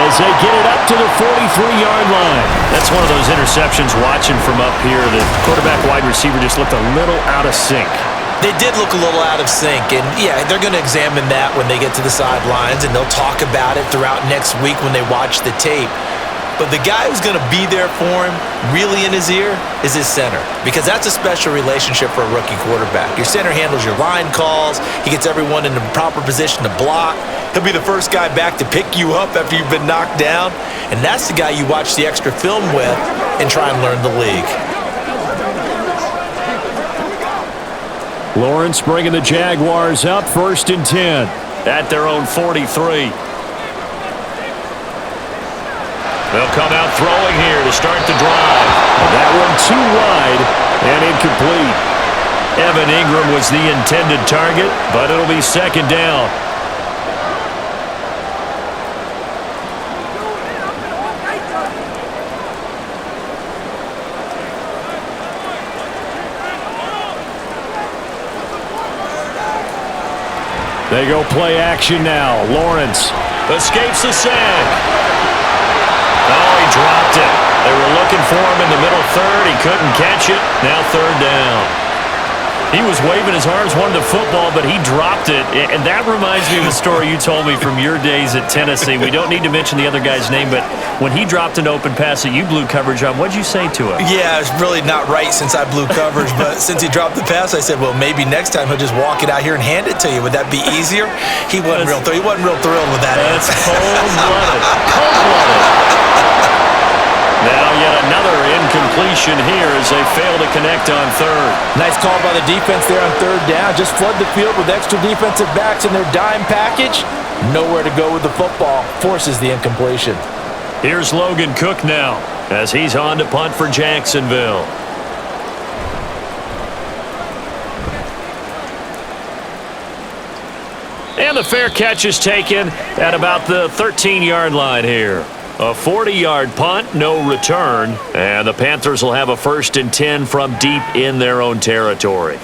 as they get it up to the 43-yard line. That's one of those interceptions watching from up here. The quarterback wide receiver just looked a little out of sync. They did look a little out of sync, and yeah, they're going to examine that when they get to the sidelines, and they'll talk about it throughout next week when they watch the tape. But the guy who's going to be there for him, really in his ear, is his center. Because that's a special relationship for a rookie quarterback. Your center handles your line calls. He gets everyone in the proper position to block. He'll be the first guy back to pick you up after you've been knocked down. And that's the guy you watch the extra film with and try and learn the league. Lawrence bringing the Jaguars up, 1st and 10 at their own 43. They'll come out throwing here to start the drive. That one too wide and incomplete. Evan Ingram was the intended target, but it'll be 2nd down. They go play action now. Lawrence escapes the sack. Oh, he dropped it. They were looking for him in the middle 3rd. He couldn't catch it. Now 3rd down. He was waving his arms, wanted the football, but he dropped it. And that reminds me of the story you told me from your days at Tennessee. We don't need to mention the other guy's name, but when he dropped an open pass that you blew coverage on, what'd you say to him? Yeah, it's really not right since I blew coverage, but since he dropped the pass, I said, well, maybe next time he'll just walk it out here and hand it to you. Would that be easier? He wasn't real thrilled with that. That's cold-blooded. Cold-blooded. Now yet another incompletion here as they fail to connect on 3rd. Nice call by the defense there on 3rd down. Just flood the field with extra defensive backs in their dime package. Nowhere to go with the football. Forces the incompletion. Here's Logan Cook now as he's on to punt for Jacksonville. And the fair catch is taken at about the 13-yard line here. A 40-yard punt, no return, and the Panthers will have a 1st and 10 from deep in their own territory.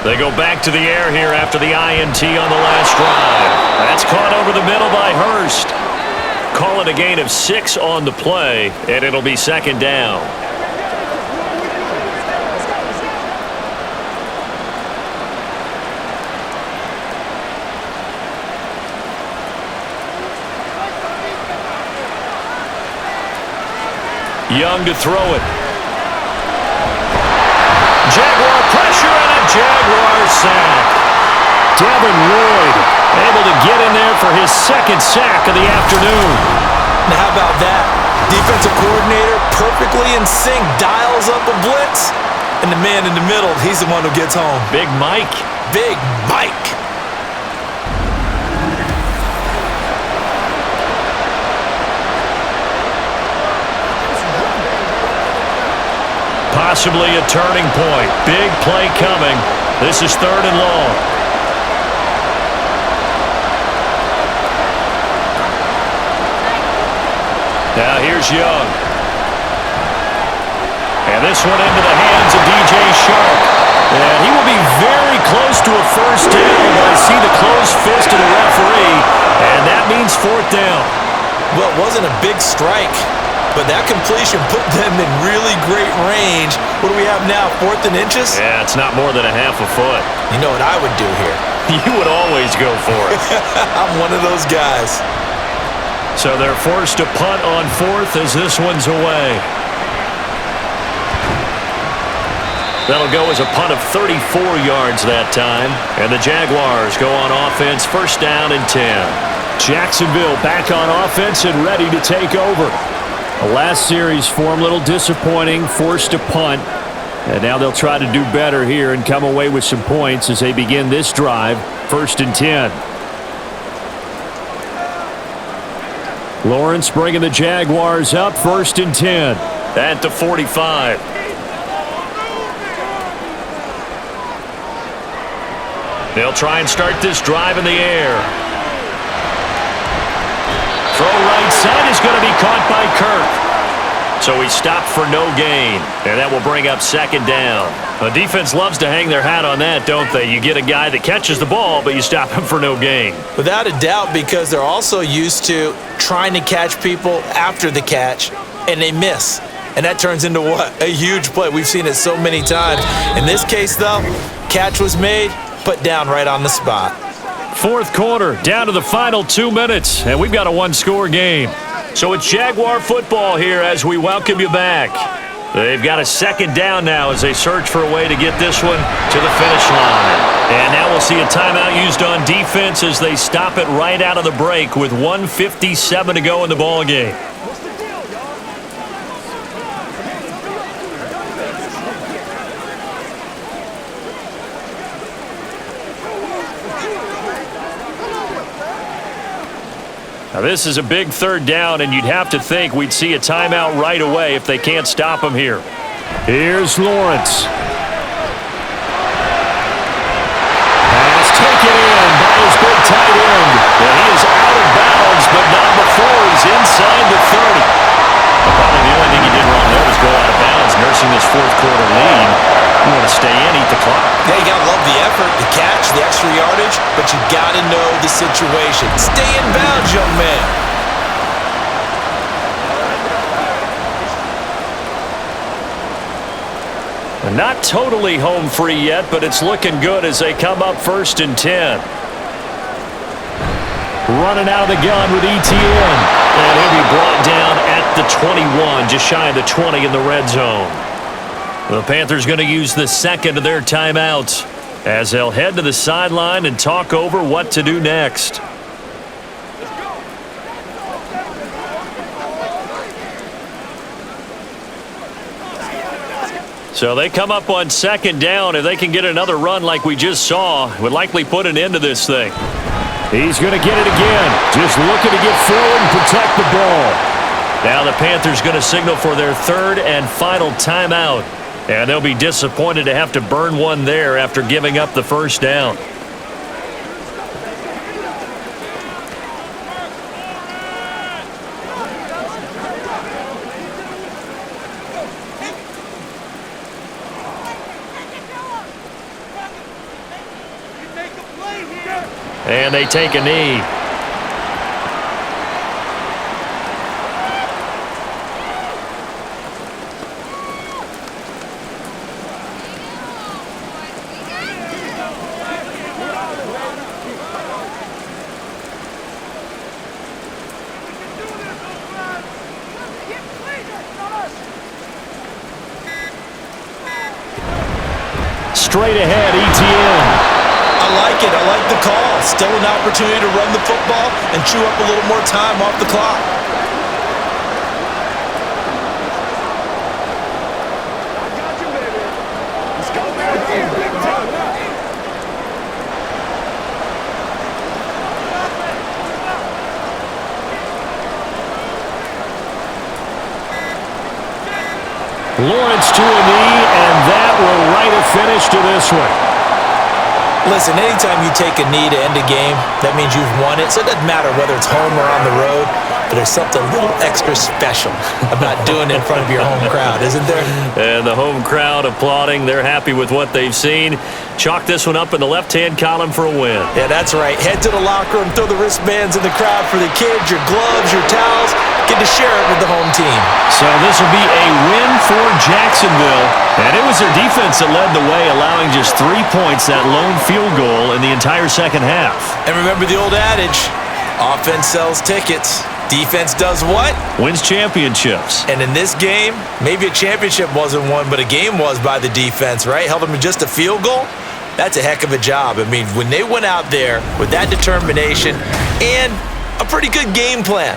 They go back to the air here after the INT on the last drive. That's caught over the middle by Hurst. Call it a gain of 6 on the play, and it'll be 2nd down. Young to throw it. Jaguar pressure and a Jaguar sack. Devin Lloyd able to get in there for his 2nd sack of the afternoon. Now how about that? Defensive coordinator perfectly in sync, dials up a blitz, and the man in the middle, he's the one who gets home. Big Mike. Big Mike. Possibly a turning point. Big play coming. This is 3rd and long. Now here's Young. And this one into the hands of DJ Chark. And he will be very close to a first down, but I see the closed fist of the referee, and that means fourth down. Well, it wasn't a big strike, but that completion put them in really great range. What do we have now, 4th and inches? Yeah, it's not more than a half a foot. You know what I would do here? You would always go for it. I'm one of those guys. So they're forced to punt on 4th as this one's away. That'll go as a punt of 34 yards that time. And the Jaguars go on offense, first down and 10. Jacksonville back on offense and ready to take over. The last series for them, a little disappointing, forced to punt. And now they'll try to do better here and come away with some points as they begin this drive, first and 10. Lawrence bringing the Jaguars up, first and 10. At the 45. They'll try and start this drive in the air. Throw right side is going to be caught by Kirk. So he stopped for no gain. And that will bring up second down. The defense loves to hang their hat on that, don't they? You get a guy that catches the ball, but you stop him for no gain. Without a doubt, because they're also used to trying to catch people after the catch, and they miss. And that turns into what? A huge play. We've seen it so many times. In this case, though, catch was made, put down right on the spot. Fourth quarter, down to the final 2 minutes, and we've got a one-score game. So it's Jaguar football here as we welcome you back. They've got a second down now as they search for a way to get this one to the finish line. And now we'll see a timeout used on defense as they stop it right out of the break with 1:57 to go in the ball game. Now this is a big third down, and you'd have to think we'd see a timeout right away if they can't stop him here. Here's Lawrence. Pass taken in by his big tight end. And he is out of bounds, but not before he's inside the 30. Probably the only thing he did wrong there was go out of bounds, nursing this fourth quarter lead. You want to stay in, eat the clock. Yeah, you got to love the effort, the catch, the extra yardage, but you got to know the situation. Stay in bounds, young man. Not totally home free yet, but it's looking good as they come up first and 10. Running out of the gun with ETN. And he'll be brought down at the 21, just shy of the 20 in the red zone. The Panthers going to use the second of their timeouts as they'll head to the sideline and talk over what to do next. So they come up on second down. If they can get another run like we just saw, would likely put an end to this thing. He's going to get it again. Just looking to get forward and protect the ball. Now the Panthers going to signal for their third and final timeout. And they'll be disappointed to have to burn one there after giving up the first down. And they take a knee. Straight ahead, ETN. I like it. I like the call. Still an opportunity to run the football and chew up a little more time off the clock. Lawrence to a knee, and that will write a finish to this one. Listen, anytime you take a knee to end a game, that means you've won it. So it doesn't matter whether it's home or on the road, but there's something a little extra special about doing it in front of your home crowd, isn't there? And the home crowd applauding. They're happy with what they've seen. Chalk this one up in the left-hand column for a win. Yeah, that's right. Head to the locker room, throw the wristbands in the crowd for the kids, your gloves, your towels. Get to share it with the home team. So this will be a win for Jacksonville. And it was their defense that led the way, allowing just 3 points, that lone field goal in the entire second half. And remember the old adage, offense sells tickets. Defense does what? Wins championships. And in this game, maybe a championship wasn't won, but a game was by the defense, right? Held them to just a field goal. That's a heck of a job. I mean, when they went out there with that determination and a pretty good game plan,